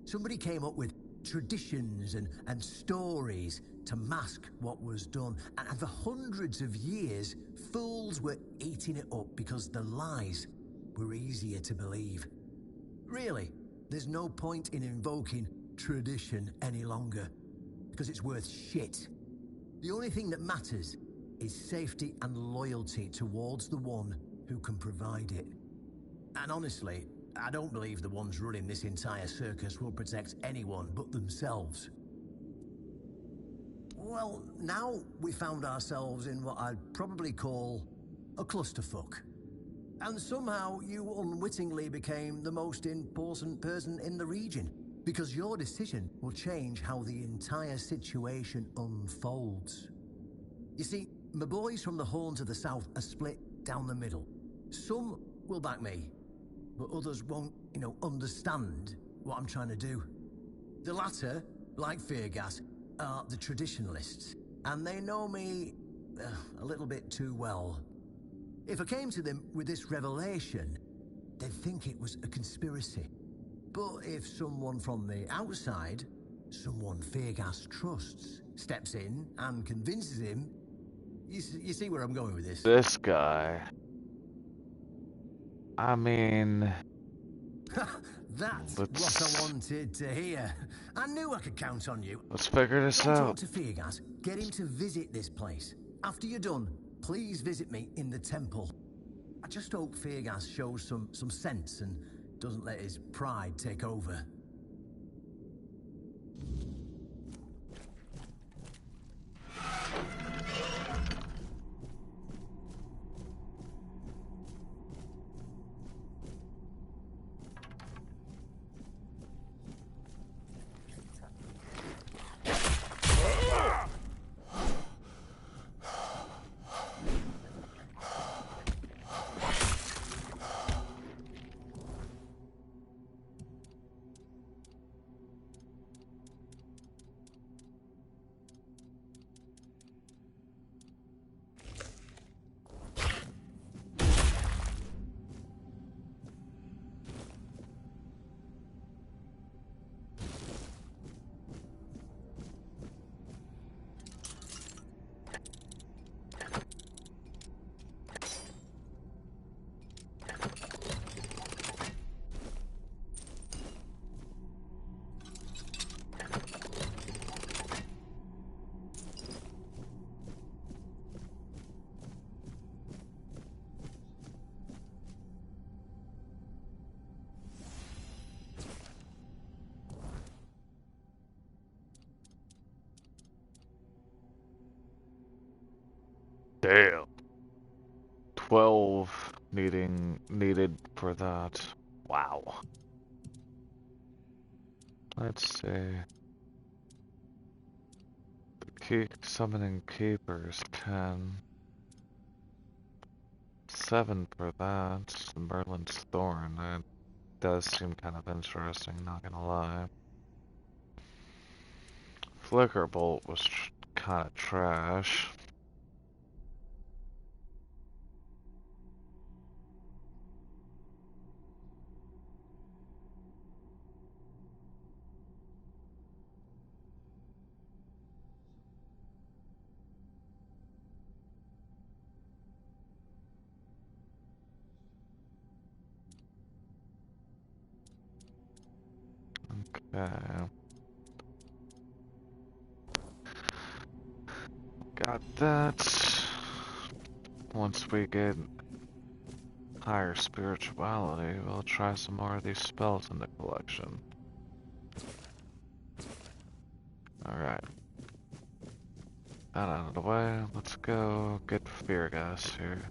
Somebody came up with traditions and stories to mask what was done. And for hundreds of years, fools were eating it up because the lies were easier to believe. Really, there's no point in invoking tradition any longer, because it's worth shit. The only thing that matters is safety and loyalty towards the one who can provide it. And honestly, I don't believe the ones running this entire circus will protect anyone but themselves. Well, now we found ourselves in what I'd probably call a clusterfuck. And somehow you unwittingly became the most important person in the region, because your decision will change how the entire situation unfolds. You see, my boys from the Horns of the South are split down the middle. Some will back me, but others won't, understand what I'm trying to do. The latter, like Fryndarr, are the traditionalists, and they know me a little bit too well. If I came to them with this revelation, they'd think it was a conspiracy. But if someone from the outside, someone Fryndarr trusts, steps in and convinces him, you see where I'm going with this? This guy. I mean... That's what I wanted to hear. I knew I could count on you. Let's figure this Go out. talk to Fryndarr. Get him to visit this place. After you're done, please visit me in the temple. I just hope Fryndarr shows some sense and doesn't let his pride take over. Damn. 12 needed for that. Wow. Let's see. Summoning keepers 10. 7 for that. Merlin's Thorn. That does seem kind of interesting, not gonna lie. Flicker Bolt was kind of trash. Okay. Got that. Once we get higher spirituality, we'll try some more of these spells in the collection. Alright. That out of the way, let's go get Fear Gas here.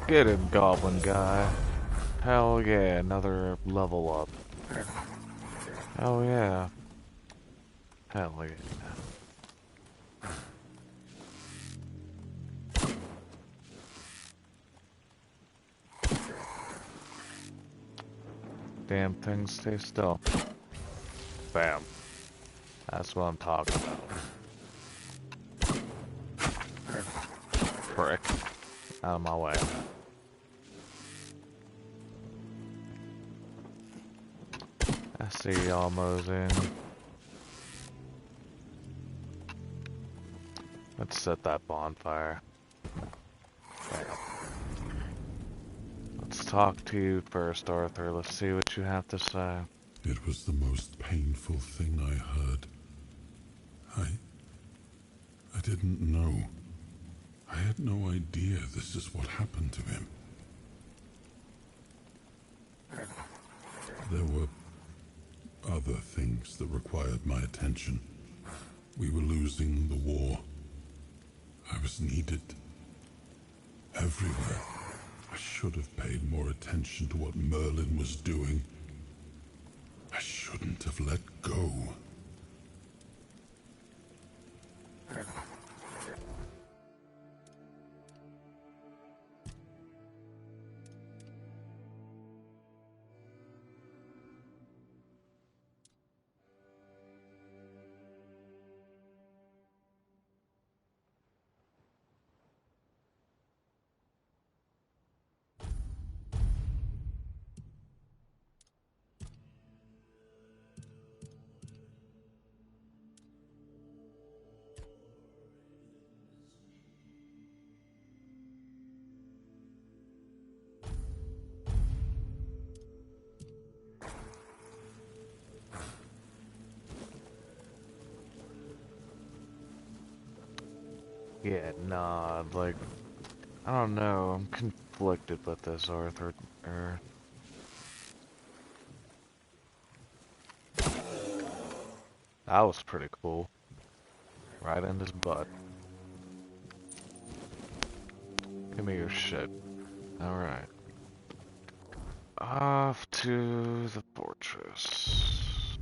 Get him, Goblin Guy. Hell yeah, another level up. Hell yeah. Hell yeah. Damn thing, stay still. Bam. That's what I'm talking about. Frick. Out of my way. I see y'all moseying. Let's set that bonfire. Bam. Let's talk to you first, Arthur. Let's see what you have to say. It was the most painful thing I heard. I didn't know. I had no idea this is what happened to him. There were other things that required my attention. We were losing the war. I was needed everywhere. I should have paid more attention to what Merlin was doing. I shouldn't have let go. Yeah, nah, like, I don't know, I'm conflicted with this, Arthur. That was pretty cool. Right in his butt. Give me your shit. Alright. Off to the fortress.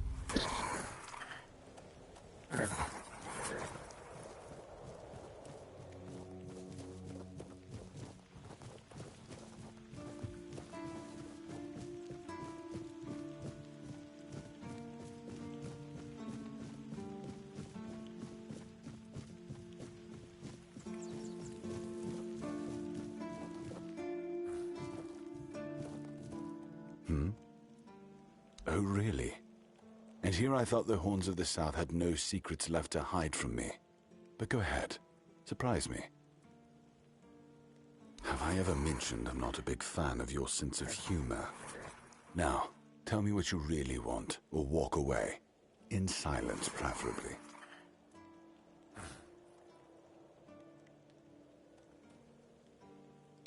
Oh, really? And here I thought the Horns of the South had no secrets left to hide from me. But go ahead. Surprise me. Have I ever mentioned I'm not a big fan of your sense of humor? Now, tell me what you really want, or walk away. In silence, preferably.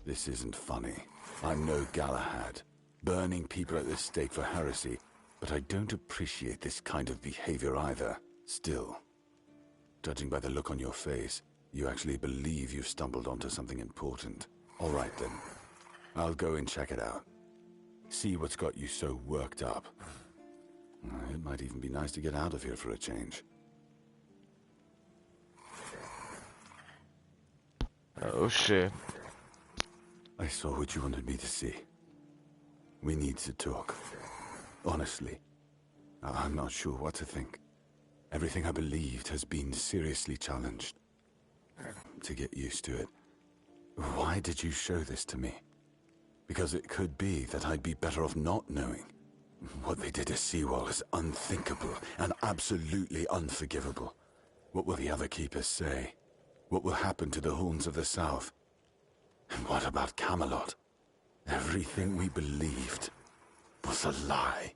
This isn't funny. I'm no Galahad, burning people at the stake for heresy, but I don't appreciate this kind of behavior either. Still, judging by the look on your face, you actually believe you've stumbled onto something important. All right then. I'll go and check it out. See what's got you so worked up. It might even be nice to get out of here for a change. Oh shit. I saw what you wanted me to see. We need to talk. Honestly, I'm not sure what to think. Everything I believed has been seriously challenged. To get used to it. Why did you show this to me? Because it could be that I'd be better off not knowing. What they did to Seawall is unthinkable and absolutely unforgivable. What will the other keepers say? What will happen to the Horns of the South? And what about Camelot? Everything we believed was a lie.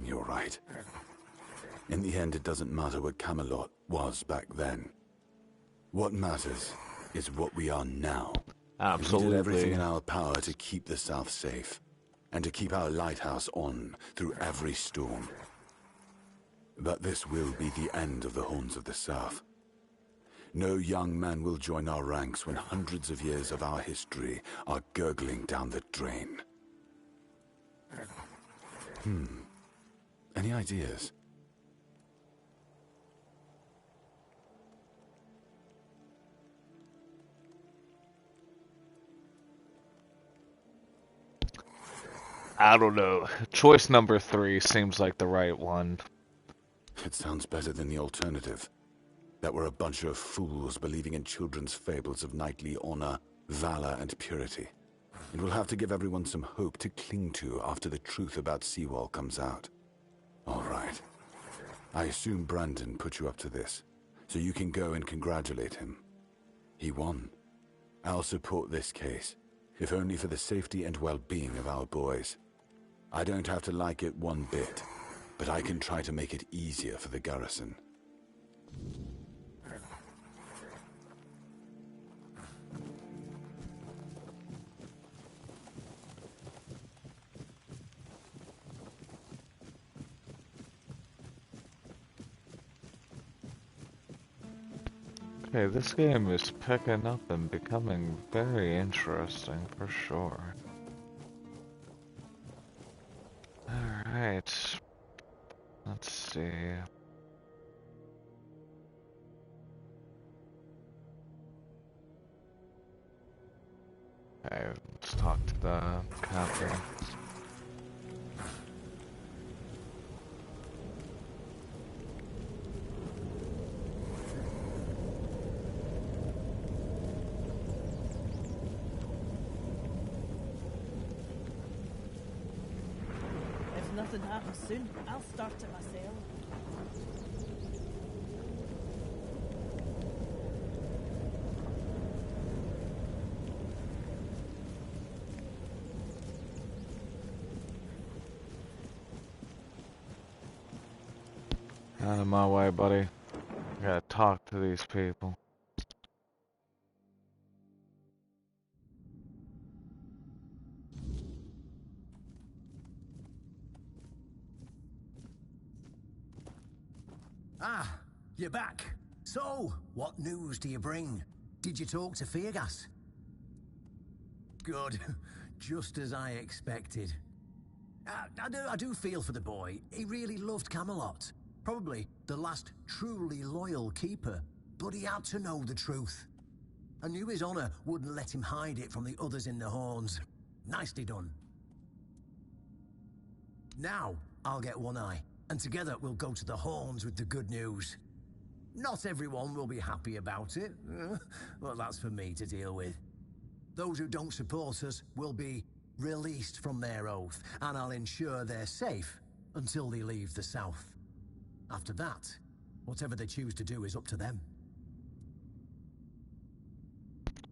You're right. In the end, it doesn't matter what Camelot was back then. What matters is what we are now. Absolutely. We did everything in our power to keep the South safe, and to keep our lighthouse on through every storm. But this will be the end of the Horns of the South. No young man will join our ranks when hundreds of years of our history are gurgling down the drain. Any ideas? I don't know. Choice number 3 seems like the right one. It sounds better than the alternative. That we're a bunch of fools believing in children's fables of knightly honor, valor, and purity. It will have to give everyone some hope to cling to after the truth about Seawall comes out. All right. I assume Brandon put you up to this, so you can go and congratulate him. He won. I'll support this case, if only for the safety and well-being of our boys. I don't have to like it one bit, but I can try to make it easier for the garrison. Okay, this game is picking up and becoming very interesting for sure. Alright. Let's see. Okay, let's talk to the captain. If nothing happens soon, I'll start it myself. Out of my way, buddy. I gotta talk to these people. Ah, you're back. So, what news do you bring? Did you talk to Feargas? Good. Just as I expected. I do feel for the boy. He really loved Camelot. Probably the last truly loyal keeper. But he had to know the truth. I knew his honor wouldn't let him hide it from the others in the Horns. Nicely done. Now, I'll get One Eye, and together we'll go to the Horns with the good news. Not everyone will be happy about it. Well, that's for me to deal with. Those who don't support us will be released from their oath, and I'll ensure they're safe until they leave the South. After that, whatever they choose to do is up to them.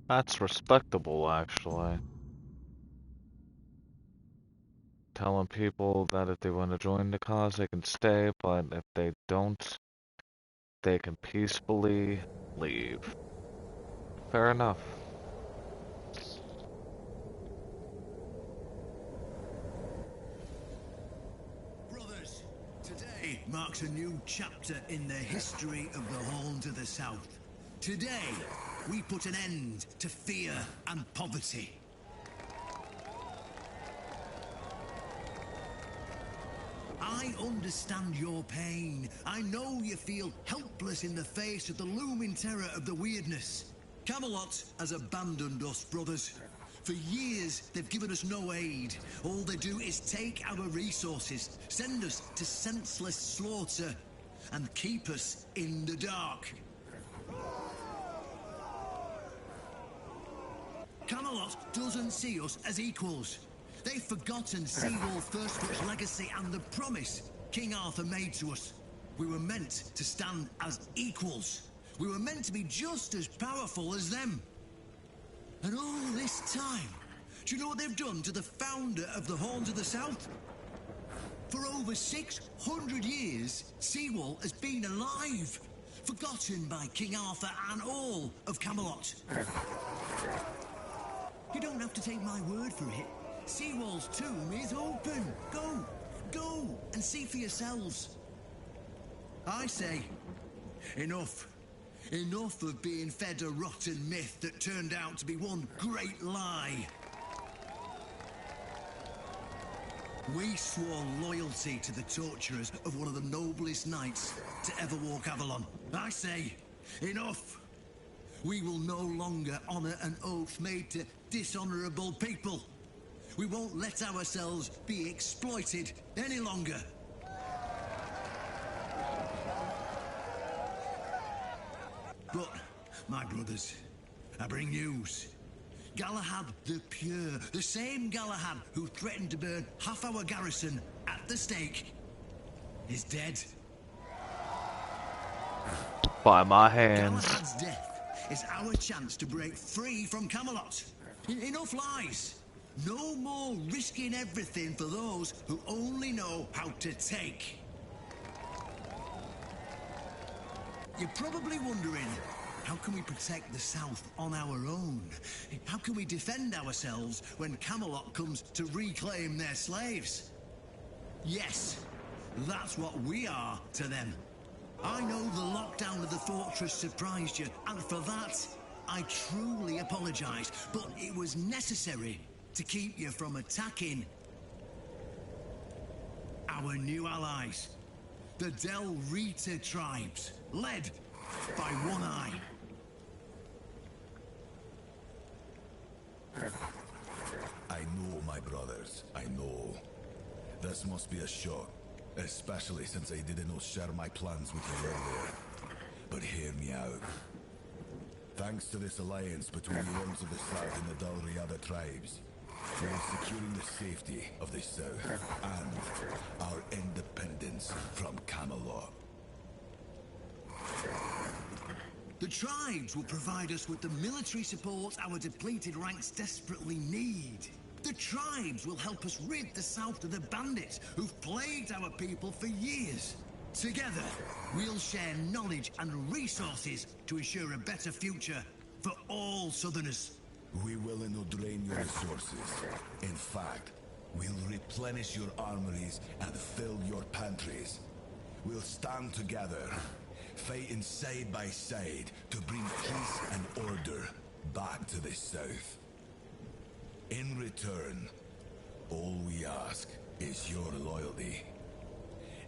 That's respectable, actually. Telling people that if they want to join the cause, they can stay, but if they don't, they can peacefully leave. Fair enough. Brothers, today marks a new chapter in the history of the Horn to the South. Today, we put an end to fear and poverty. I understand your pain. I know you feel helpless in the face of the looming terror of the weirdness. Camelot has abandoned us, brothers. For years, they've given us no aid. All they do is take our resources, send us to senseless slaughter, and keep us in the dark. Camelot doesn't see us as equals. They've forgotten Seawolf Firstfoot's legacy and the promise King Arthur made to us. We were meant to stand as equals. We were meant to be just as powerful as them. And all this time, do you know what they've done to the founder of the Horns of the South? For over 600 years, Seawolf has been alive, forgotten by King Arthur and all of Camelot. You don't have to take my word for it. Seawolf's tomb is open. Go and see for yourselves. I say, enough. Enough of being fed a rotten myth that turned out to be one great lie. We swore loyalty to the torturers of one of the noblest knights to ever walk Avalon. I say, enough. We will no longer honor an oath made to dishonorable people. We won't let ourselves be exploited any longer. But, my brothers, I bring news. Galahad the Pure, the same Galahad who threatened to burn half our garrison at the stake, is dead. By my hands. Galahad's death is our chance to break free from Camelot. Enough lies. No more risking everything for those who only know how to take. You're probably wondering, how can we protect the South on our own? How can we defend ourselves when Camelot comes to reclaim their slaves? Yes, that's what we are to them. I know the lockdown of the fortress surprised you, and for that, I truly apologize, but it was necessary to keep you from attacking our new allies, the Del Rita tribes, led by One Eye. I know, my brothers, I know. This must be a shock, especially since I didn't share my plans with you earlier. But hear me out. Thanks to this alliance between the Orcs of the South and the Del Riada tribes, we are securing the safety of the South and our independence from Camelot. The tribes will provide us with the military support our depleted ranks desperately need. The tribes will help us rid the South of the bandits who've plagued our people for years. Together, we'll share knowledge and resources to ensure a better future for all Southerners. We will not drain your resources. In fact, we'll replenish your armories and fill your pantries. We'll stand together, fighting side by side to bring peace and order back to the south. In return, all we ask is your loyalty.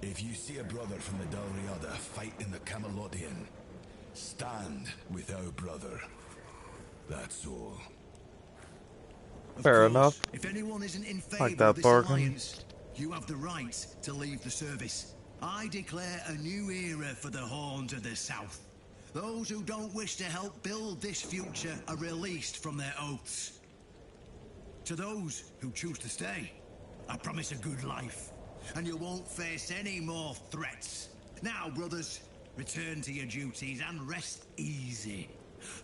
If you see a brother from the Dalriada fight in the Camelotian, stand with our brother. That's all. Fair enough. If anyone isn't in Like favor that of this bargain. alliance, you have the right to leave the service. I declare a new era for the Horns of the South. Those who don't wish to help build this future are released from their oaths. To those who choose to stay, I promise a good life, and you won't face any more threats. Now, brothers, return to your duties and rest easy.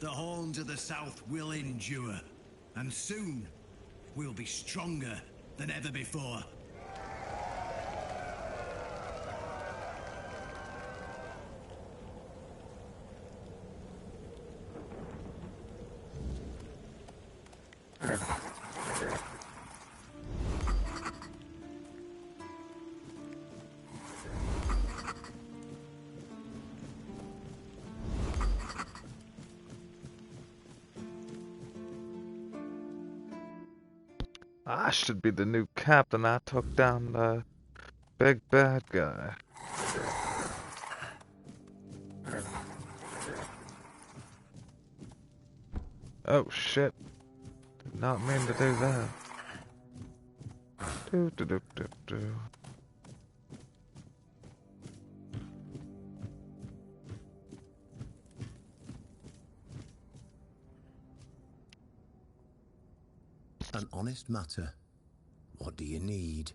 The Horns of the South will endure, and soon we'll be stronger than ever before. I should be the new captain. I took down the big bad guy. Oh shit. Did not mean to do that. Do do do do do. An honest matter. What do you need?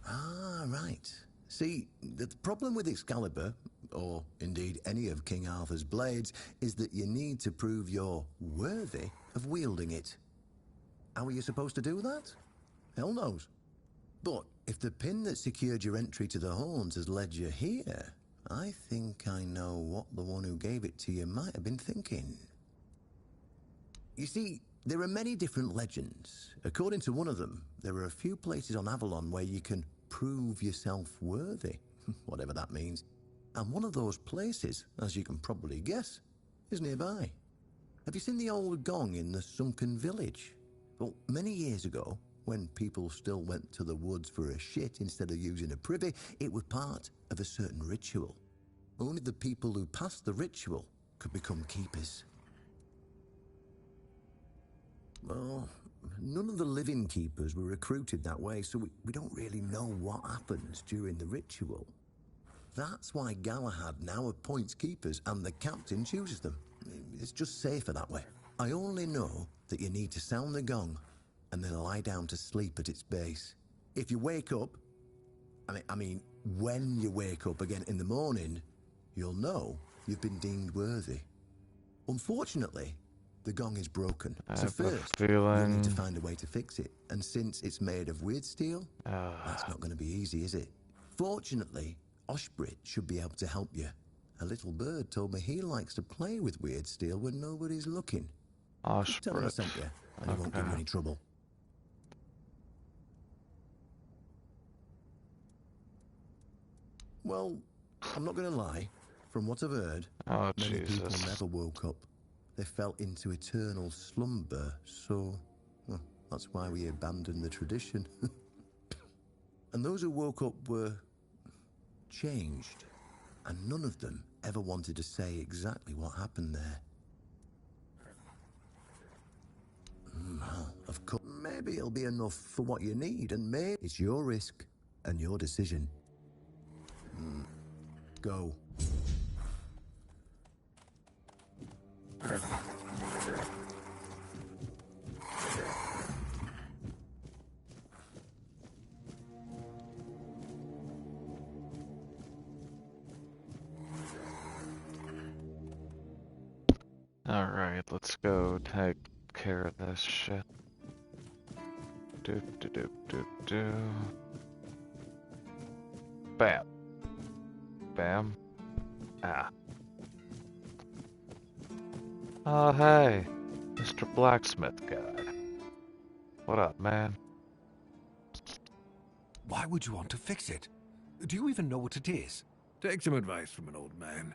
Ah, right. See, the problem with Excalibur, or indeed any of King Arthur's blades, is that you need to prove you're worthy of wielding it. How are you supposed to do that? Hell knows. But if the pin that secured your entry to the Horns has led you here, I think I know what the one who gave it to you might have been thinking. You see, there are many different legends. According to one of them, there are a few places on Avalon where you can prove yourself worthy, whatever that means. And one of those places, as you can probably guess, is nearby. Have you seen the old gong in the sunken village? Well, many years ago, when people still went to the woods for a shit instead of using a privy, it was part of a certain ritual. Only the people who passed the ritual could become keepers. Well, none of the living keepers were recruited that way, so we don't really know what happens during the ritual. That's why Galahad now appoints keepers and the captain chooses them. It's just safer that way. I only know that you need to sound the gong and then lie down to sleep at its base. If you wake up, I mean, when you wake up again in the morning, you'll know you've been deemed worthy. Unfortunately, the gong is broken. So first, you'll need to find a way to fix it. And since it's made of weird steel, that's not going to be easy, is it? Fortunately, Oshbrit should be able to help you. A little bird told me he likes to play with weird steel when nobody's looking. Just tell him I sent you, and he won't give you any trouble. Well, I'm not going to lie. From what I've heard, many people never woke up. They fell into eternal slumber, so well, that's why we abandoned the tradition. And those who woke up were changed, and none of them ever wanted to say exactly what happened there. Well, of course, maybe it'll be enough for what you need, and maybe it's your risk and your decision. Go. Alright, let's go take care of this shit. Do do do do do. Bam. Bam. Ah. Oh hey, Mr. Blacksmith guy. What up, man? Why would you want to fix it? Do you even know what it is? Take some advice from an old man.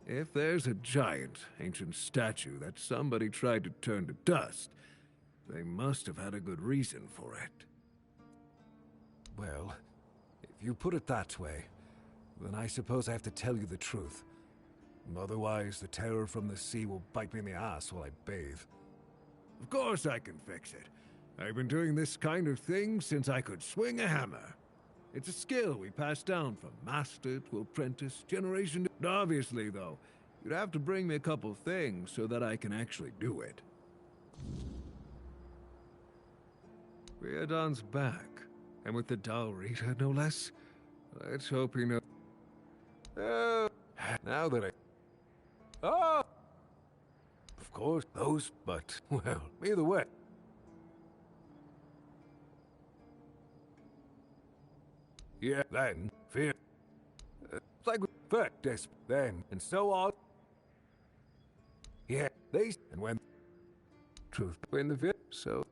If there's a giant, ancient statue that somebody tried to turn to dust, they must have had a good reason for it. Well, if you put it that way, then I suppose I have to tell you the truth. Otherwise, the terror from the sea will bite me in the ass while I bathe. Of course I can fix it. I've been doing this kind of thing since I could swing a hammer. It's a skill we pass down from master to apprentice, generation to... Obviously, though, you'd have to bring me a couple things so that I can actually do it. Riordan's back, and with the Dalrita, no less. Let's hope he knows... Oh, now that I... Oh! Of course, those, but, well, either way. Yeah, then, fear. Like first, this, then, and so on. Yeah, these, and when truth in the fear, so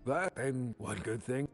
that, then, one good thing.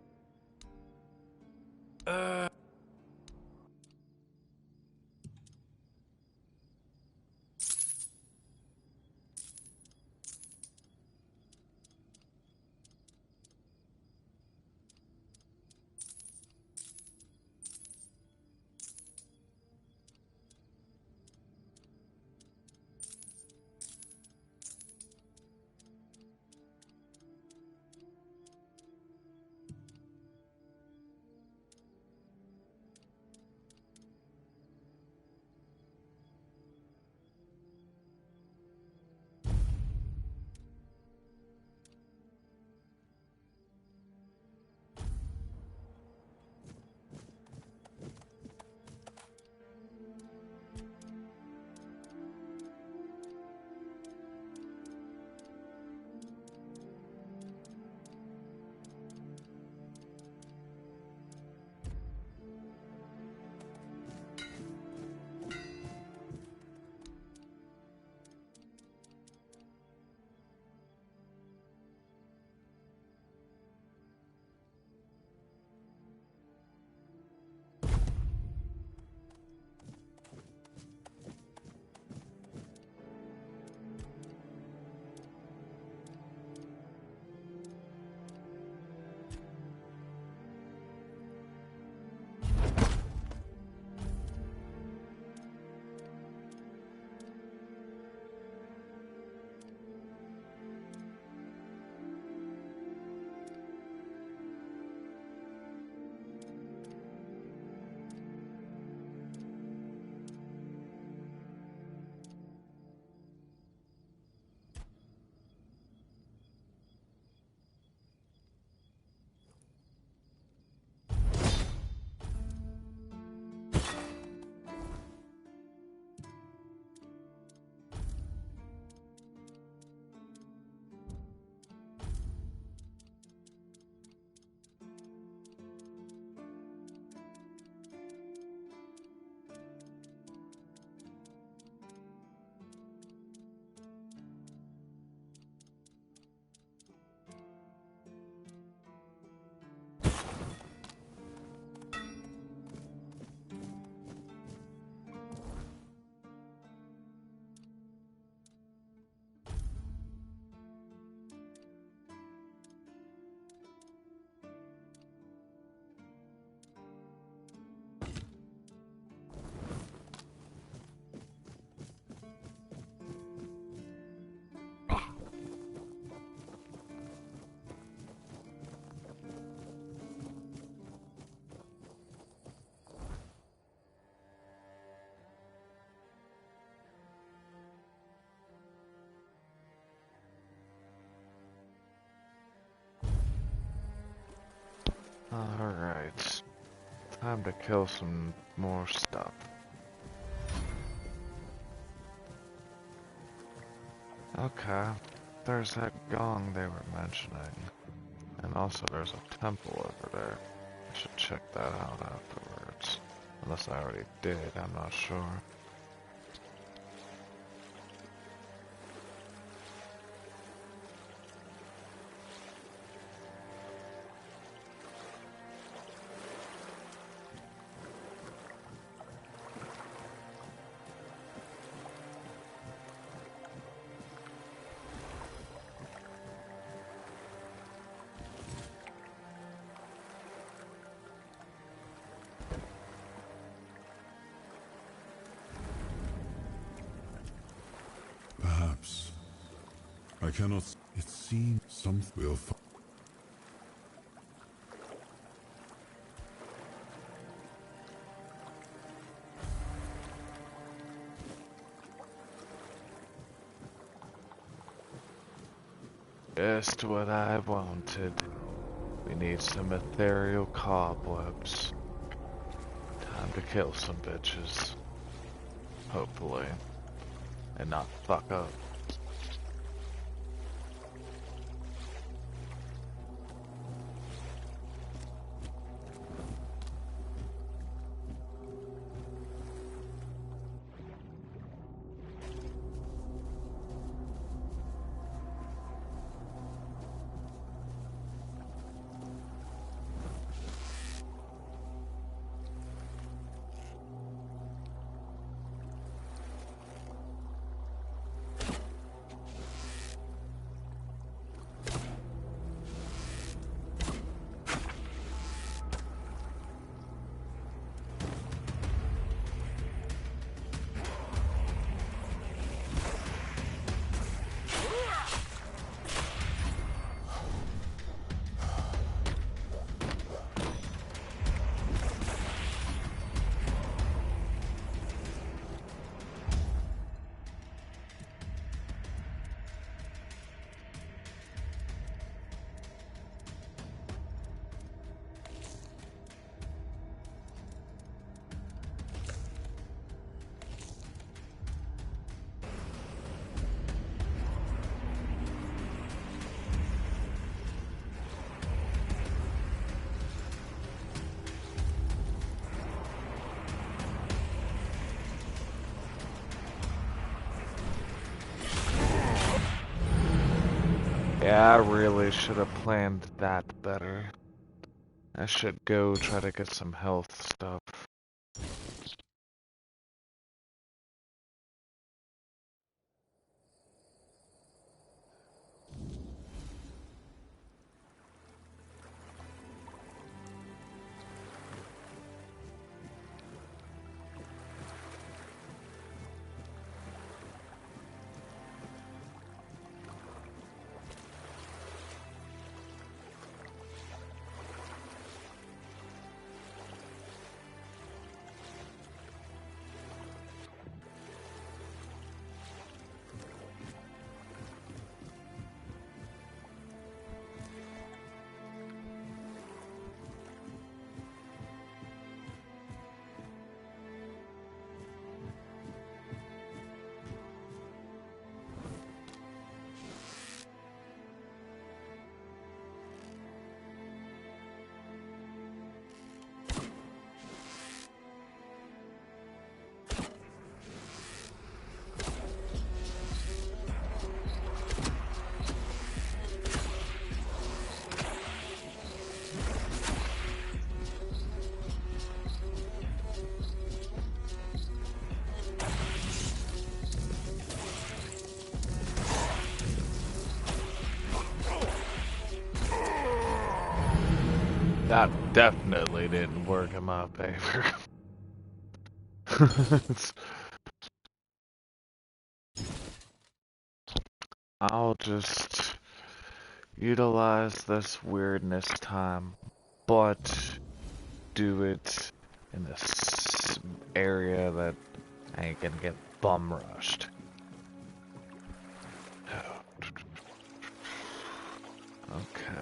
Alright. Time to kill some more stuff. Okay. There's that gong they were mentioning. And also there's a temple over there. I should check that out afterwards. Unless I already did, I'm not sure. I cannot. It seems something will find. Just what I wanted. We need some ethereal cobwebs. Time to kill some bitches. Hopefully. And not fuck up. Yeah, I really should have planned that better. I should go try to get some health stuff. That definitely didn't work in my favor. I'll just utilize this weirdness time, but do it in this area that I ain't gonna get bum rushed. Okay.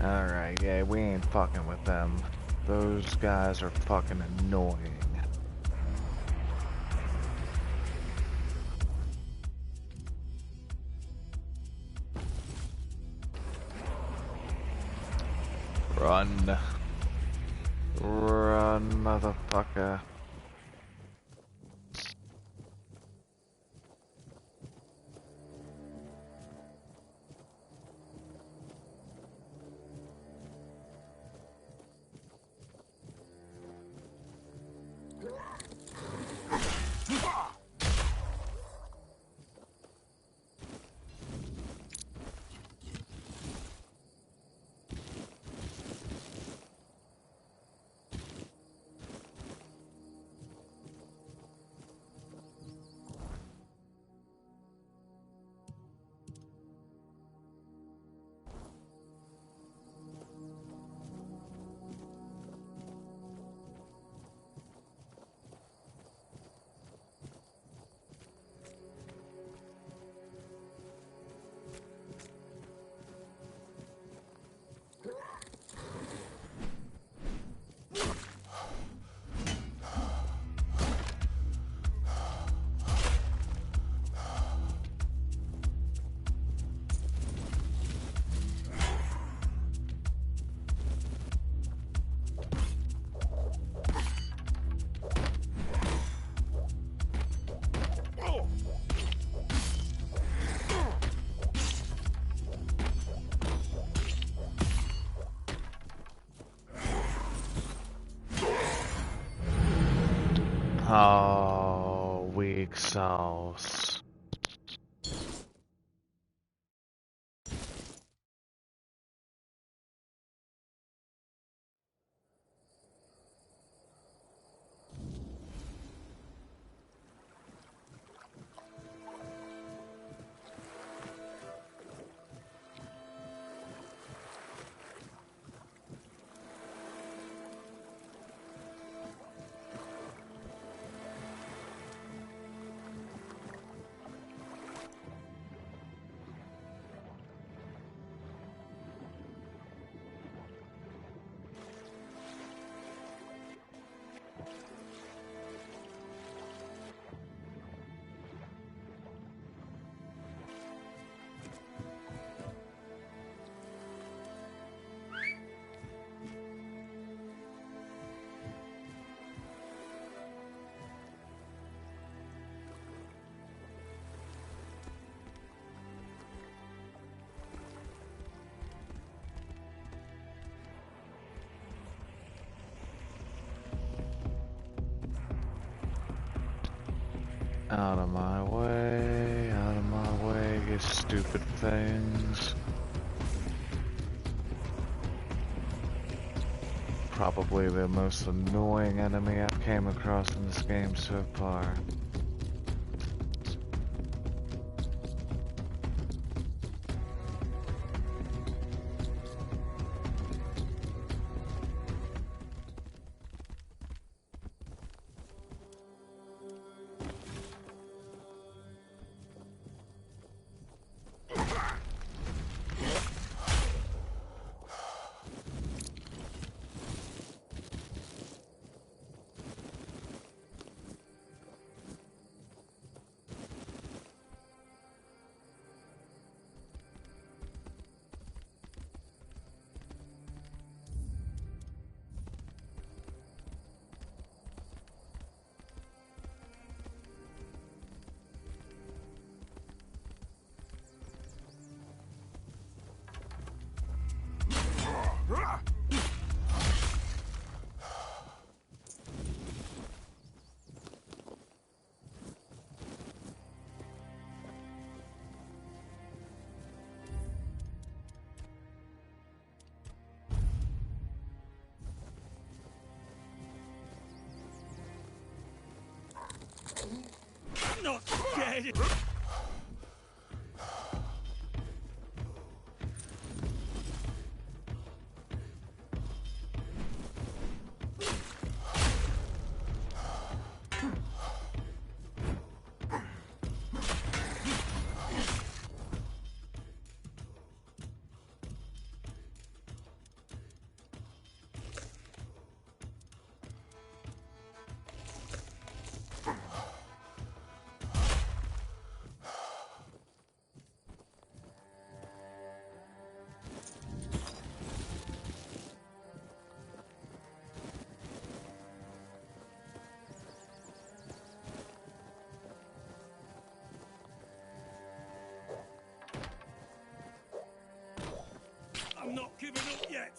Alright, yeah, we ain't fucking with them. Those guys are fucking annoying. Run. Run, motherfucker. Oh, weak sauce. Out of my way, you stupid things. Probably the most annoying enemy I've came across in this game so far. Not dead! I'm not giving up yet.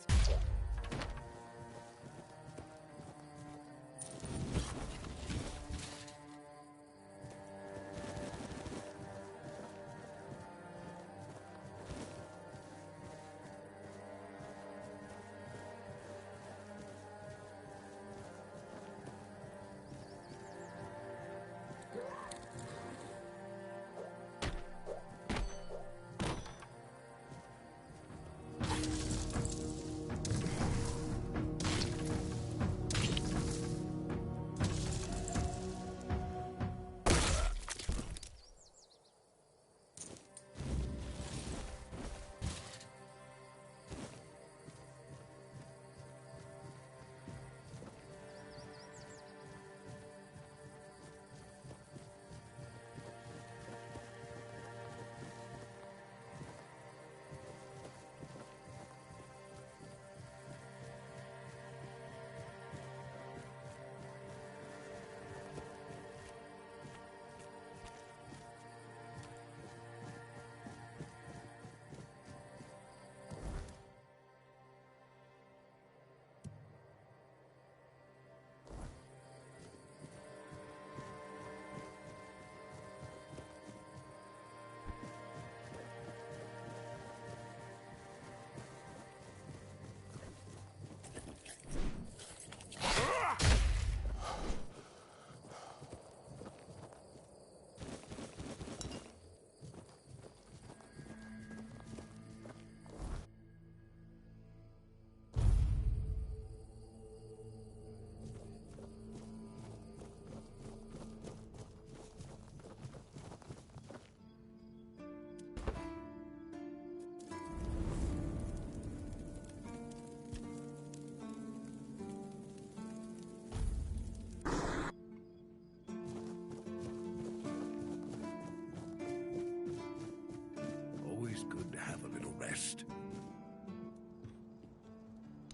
Always good to have a little rest.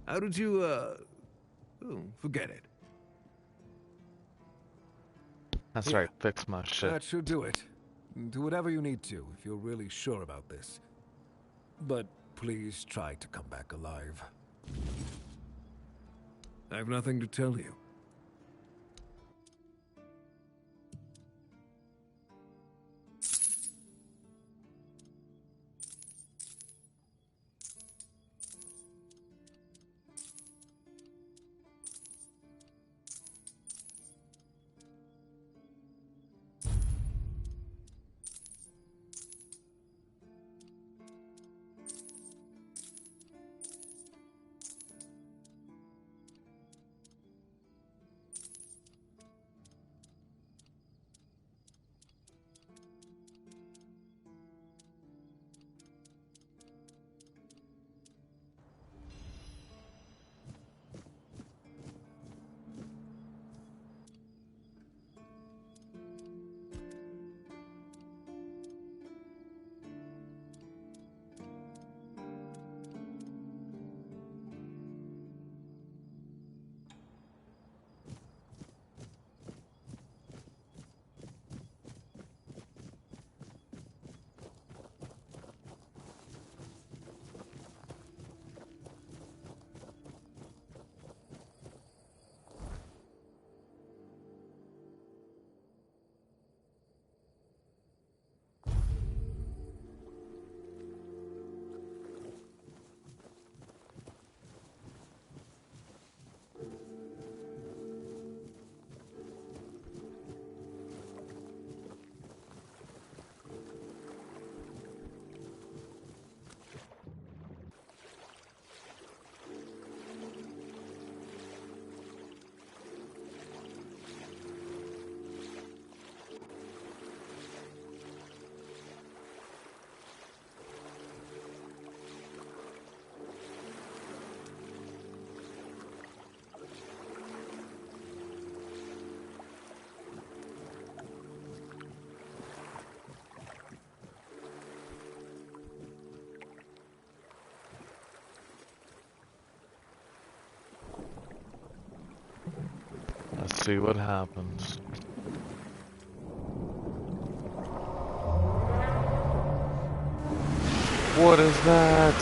How did you, oh, forget it. That's Here, right, fix my shit. that should do it. Do whatever you need to if you're really sure about this. But please try to come back alive. I have nothing to tell you. Let's see what happens. What is that?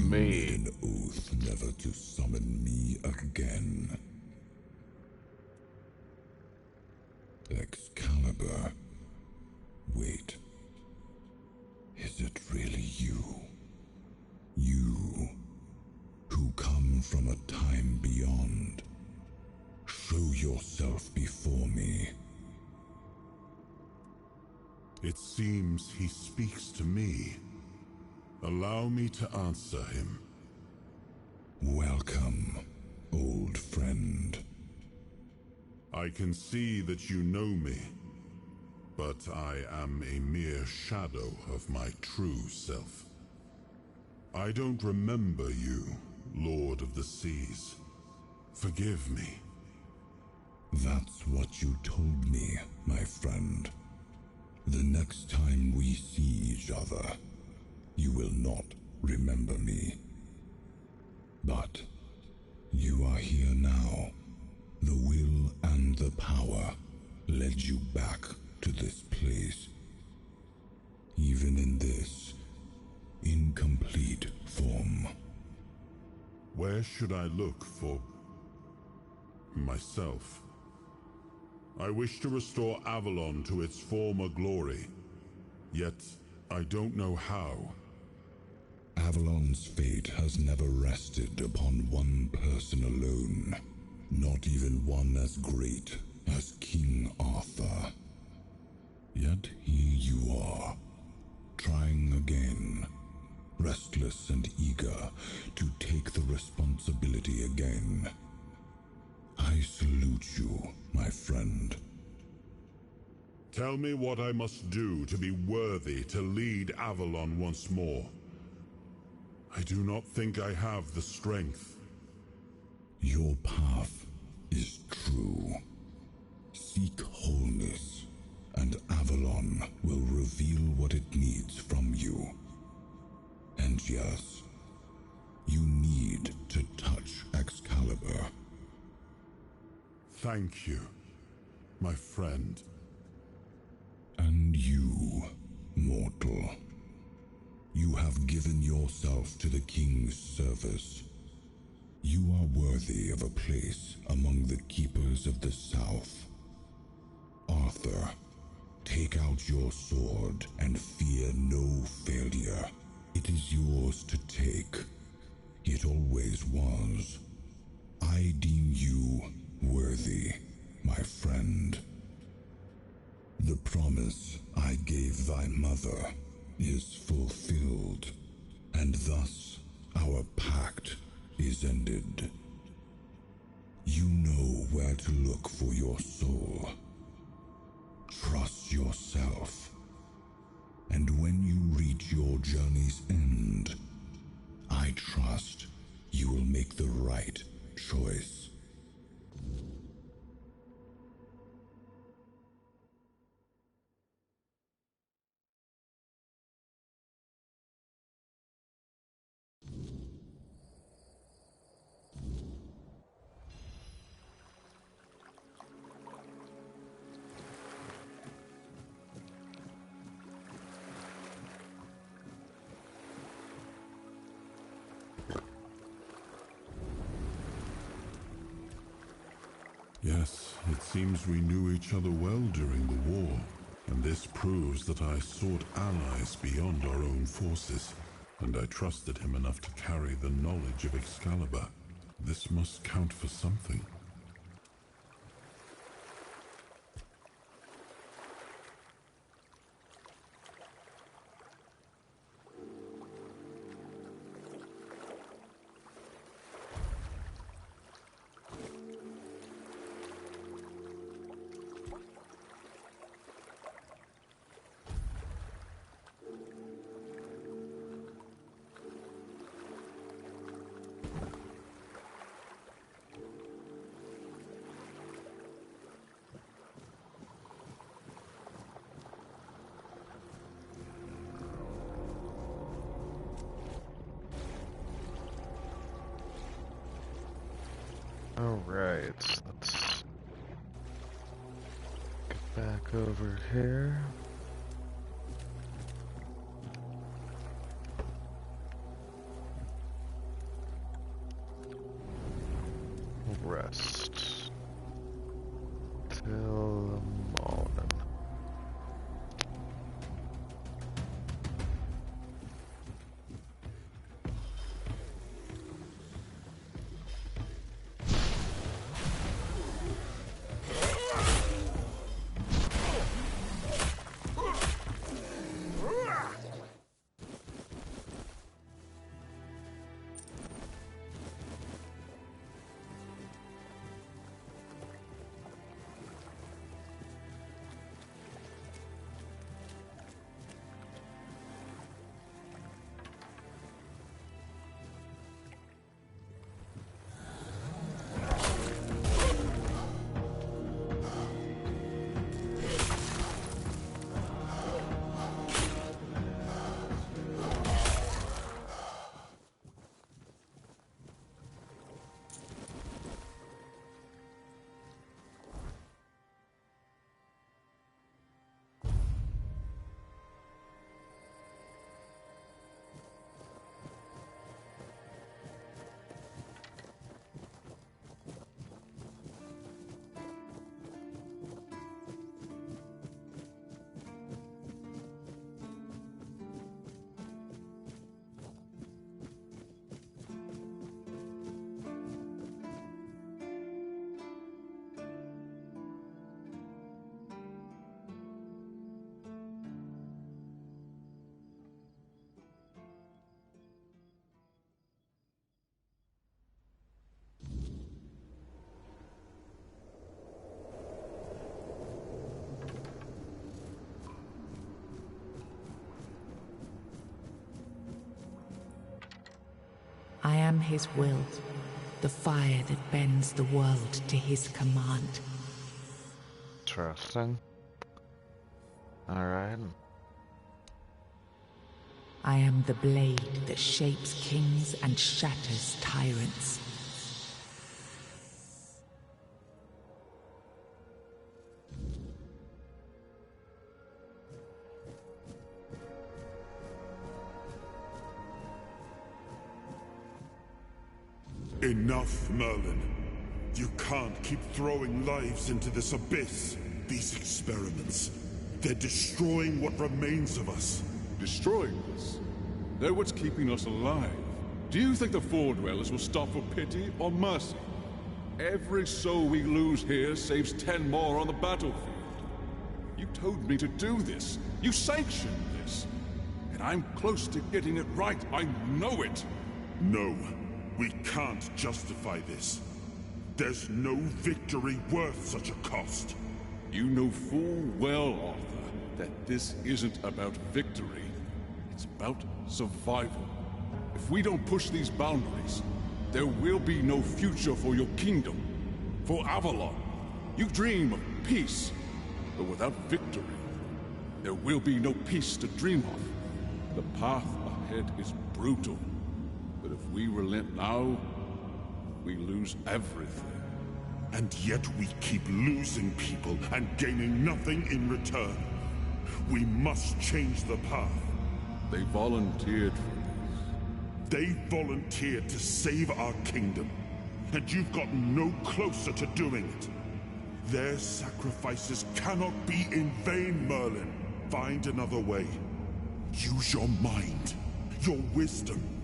Me. Made an oath never to summon me again. Excalibur. Wait. Is it really you? You, who come from a time beyond. Show yourself before me. It seems he speaks to me. Allow me to answer him. Welcome, old friend. I can see that you know me, but I am a mere shadow of my true self. I don't remember you, Lord of the Seas. Forgive me. That's what you told me, my friend. The next time we see each other, you will not remember me. But you are here now. The will and the power led you back to this place. Even in this incomplete form. Where should I look for myself? I wish to restore Avalon to its former glory, yet I don't know how. Avalon's fate has never rested upon one person alone, not even one as great as King Arthur. Yet here you are, trying again, restless and eager to take the responsibility again. I salute you, my friend. Tell me what I must do to be worthy to lead Avalon once more. I do not think I have the strength. Your path is true. Seek wholeness, and Avalon will reveal what it needs from you. And yes, you need to touch Excalibur. Thank you, my friend. And you, mortal. You have given yourself to the King's service. You are worthy of a place among the keepers of the South. Arthur, take out your sword and fear no failure. It is yours to take. It always was. I deem you worthy, my friend. The promise I gave thy mother is fulfilled, and thus our pact is ended. You know where to look for your soul. Trust yourself. And when you reach your journey's end, I trust you will make the right choice. Yes, it seems we knew each other well during the war, and this proves that I sought allies beyond our own forces, and I trusted him enough to carry the knowledge of Excalibur. This must count for something. Alright, let's get back over here. I am his will, the fire that bends the world to his command. Interesting. Alright. I am the blade that shapes kings and shatters tyrants. Enough, Merlin. You can't keep throwing lives into this abyss. These experiments, they're destroying what remains of us. Destroying us? They're what's keeping us alive. Do you think the Four Dwellers will stop for pity or mercy? Every soul we lose here saves 10 more on the battlefield. You told me to do this. You sanctioned this. And I'm close to getting it right. I know it. No. We can't justify this. There's no victory worth such a cost. You know full well, Arthur, that this isn't about victory. It's about survival. If we don't push these boundaries, there will be no future for your kingdom, for Avalon. You dream of peace, but without victory, there will be no peace to dream of. The path ahead is brutal. But if we relent now, we lose everything. And yet we keep losing people and gaining nothing in return. We must change the path. They volunteered for this. They volunteered to save our kingdom. And you've gotten no closer to doing it. Their sacrifices cannot be in vain, Merlin. Find another way. Use your mind, your wisdom.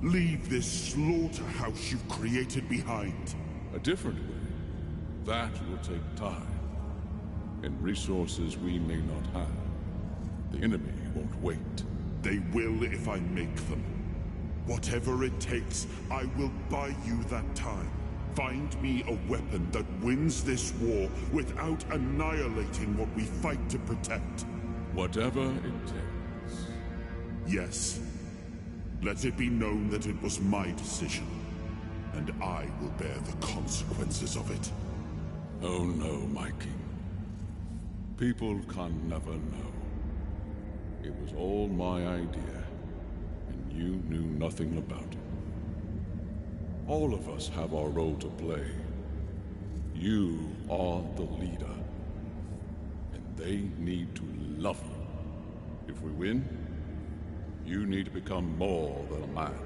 Leave this slaughterhouse you've created behind. A different way. That will take time. And resources we may not have. The enemy won't wait. They will if I make them. Whatever it takes, I will buy you that time. Find me a weapon that wins this war without annihilating what we fight to protect. Whatever it takes. Yes. Let it be known that it was my decision, and I will bear the consequences of it. Oh no, my king. People can never know. It was all my idea, and you knew nothing about it. All of us have our role to play. You are the leader, and they need to love you. If we win, you need to become more than a man.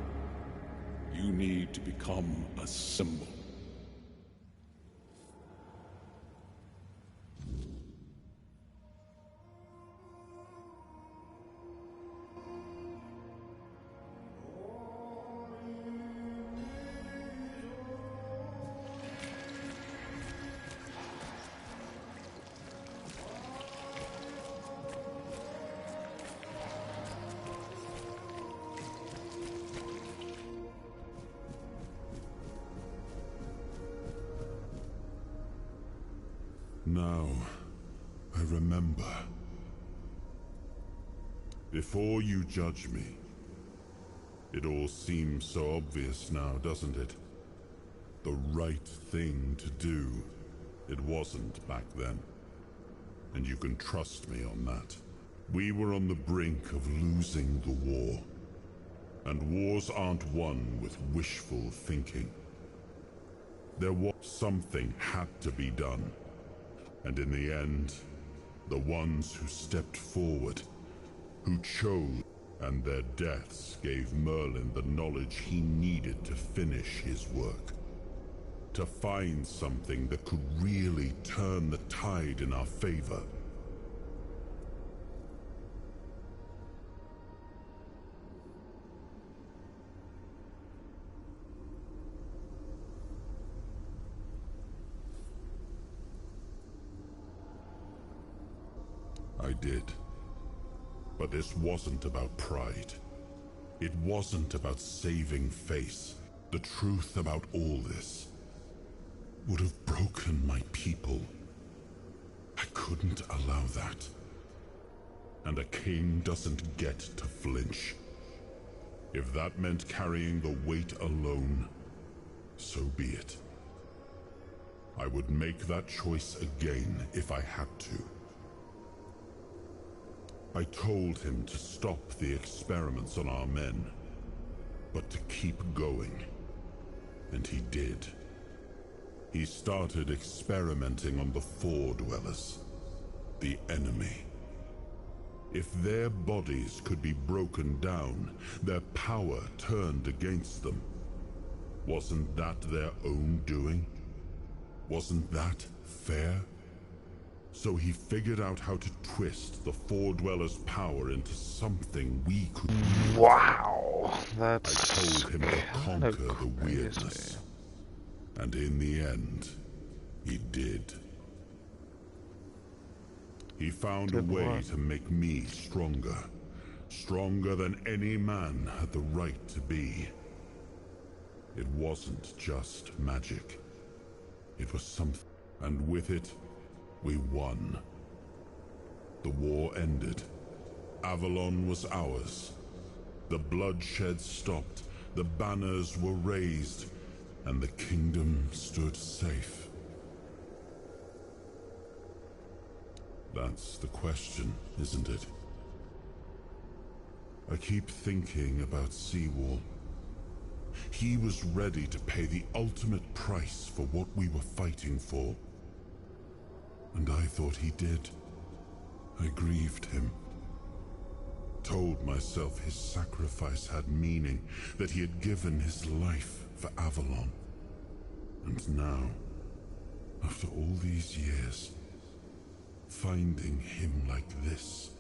You need to become a symbol. Now, I remember. Before you judge me, it all seems so obvious now, doesn't it? The right thing to do. It wasn't back then. And you can trust me on that. We were on the brink of losing the war. And wars aren't won with wishful thinking. There was something had to be done. And in the end, the ones who stepped forward, who chose, and their deaths gave Merlin the knowledge he needed to finish his work. To find something that could really turn the tide in our favor. I did. But this wasn't about pride. It wasn't about saving face. The truth about all this would have broken my people. I couldn't allow that. And a king doesn't get to flinch. If that meant carrying the weight alone, so be it. I would make that choice again if I had to. I told him to stop the experiments on our men, but to keep going. And he did. He started experimenting on the Four Dwellers, the enemy. If their bodies could be broken down, their power turned against them, wasn't that their own doing? Wasn't that fair? So he figured out how to twist the Four Dwellers' power into something we could use. Wow, that's I told him to conquer the weirdness. And in the end, he did. He found a way to make me stronger. Stronger than any man had the right to be. It wasn't just magic. It was something. And with it, we won. The war ended. Avalon was ours. The bloodshed stopped. The banners were raised. And the kingdom stood safe. That's the question, isn't it? I keep thinking about Seawall. He was ready to pay the ultimate price for what we were fighting for. And I thought he did. I grieved him. Told myself his sacrifice had meaning, that he had given his life for Avalon. And now, after all these years, finding him like this,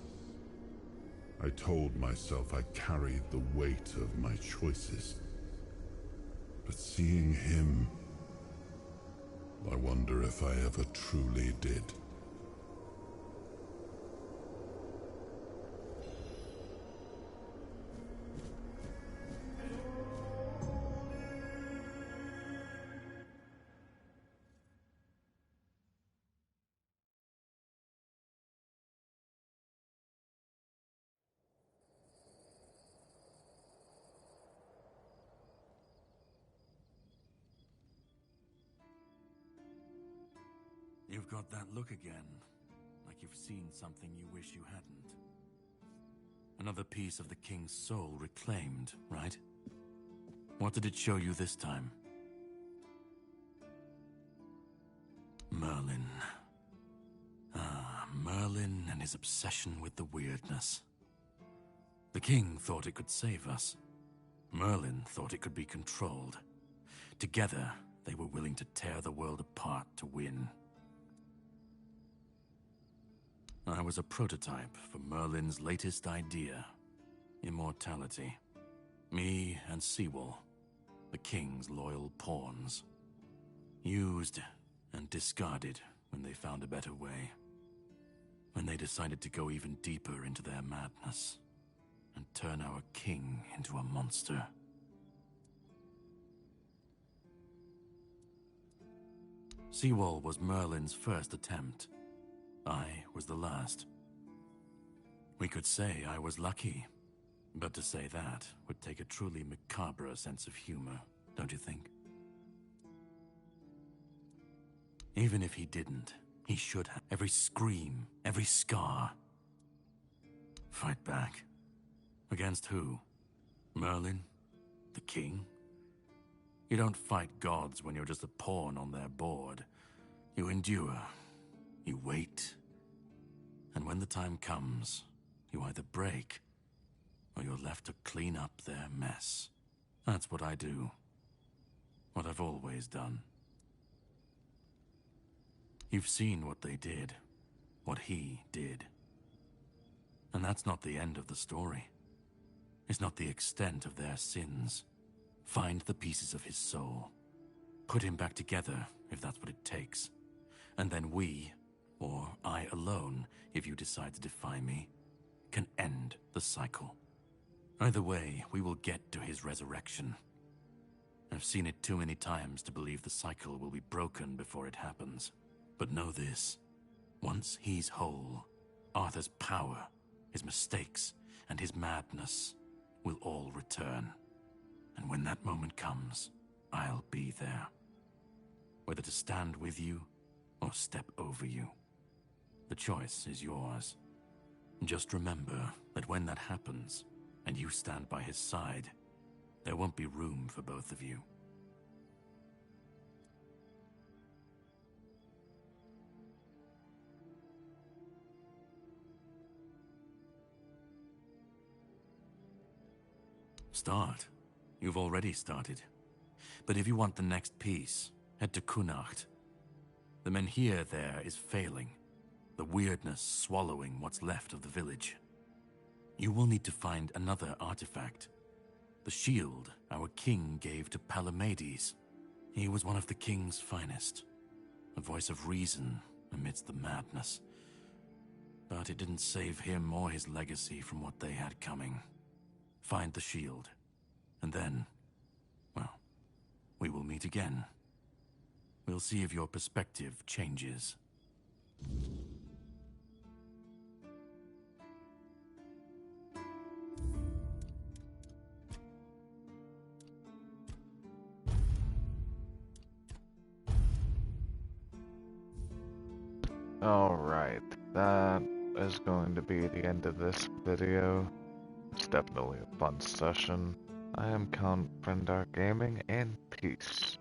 I told myself I carried the weight of my choices. But seeing him, I wonder if I ever truly did. You've got that look again, like you've seen something you wish you hadn't. Another piece of the king's soul reclaimed, right? What did it show you this time? Merlin. Ah, Merlin and his obsession with the weirdness. The king thought it could save us. Merlin thought it could be controlled. Together, they were willing to tear the world apart to win. I was a prototype for Merlin's latest idea, immortality. Me and Seawall, the king's loyal pawns. Used and discarded when they found a better way. When they decided to go even deeper into their madness and turn our king into a monster. Seawall was Merlin's first attempt. I was the last. We could say I was lucky, but to say that would take a truly macabre sense of humor, don't you think? Even if he didn't, he should have. Every scream, every scar. Fight back. Against who? Merlin? The king? You don't fight gods when you're just a pawn on their board. You endure. You wait. And when the time comes, you either break, or you're left to clean up their mess. That's what I do. What I've always done. You've seen what they did. What he did. And that's not the end of the story. It's not the extent of their sins. Find the pieces of his soul. Put him back together, if that's what it takes. And then we, or I alone, if you decide to defy me, can end the cycle. Either way, we will get to his resurrection. I've seen it too many times to believe the cycle will be broken before it happens. But know this, once he's whole, Arthur's power, his mistakes, and his madness will all return. And when that moment comes, I'll be there. Whether to stand with you or step over you. The choice is yours. Just remember that when that happens, and you stand by his side, there won't be room for both of you. Start. You've already started. But if you want the next piece, head to Kunacht. The menhir there is failing, the weirdness swallowing what's left of the village. You will need to find another artifact. The shield our king gave to Palamedes. He was one of the king's finest, a voice of reason amidst the madness. But it didn't save him or his legacy from what they had coming. Find the shield, and then, well, we will meet again. We'll see if your perspective changes. Alright, that is going to be the end of this video. It's definitely a fun session. I am Count Fryndarr Gaming, and peace.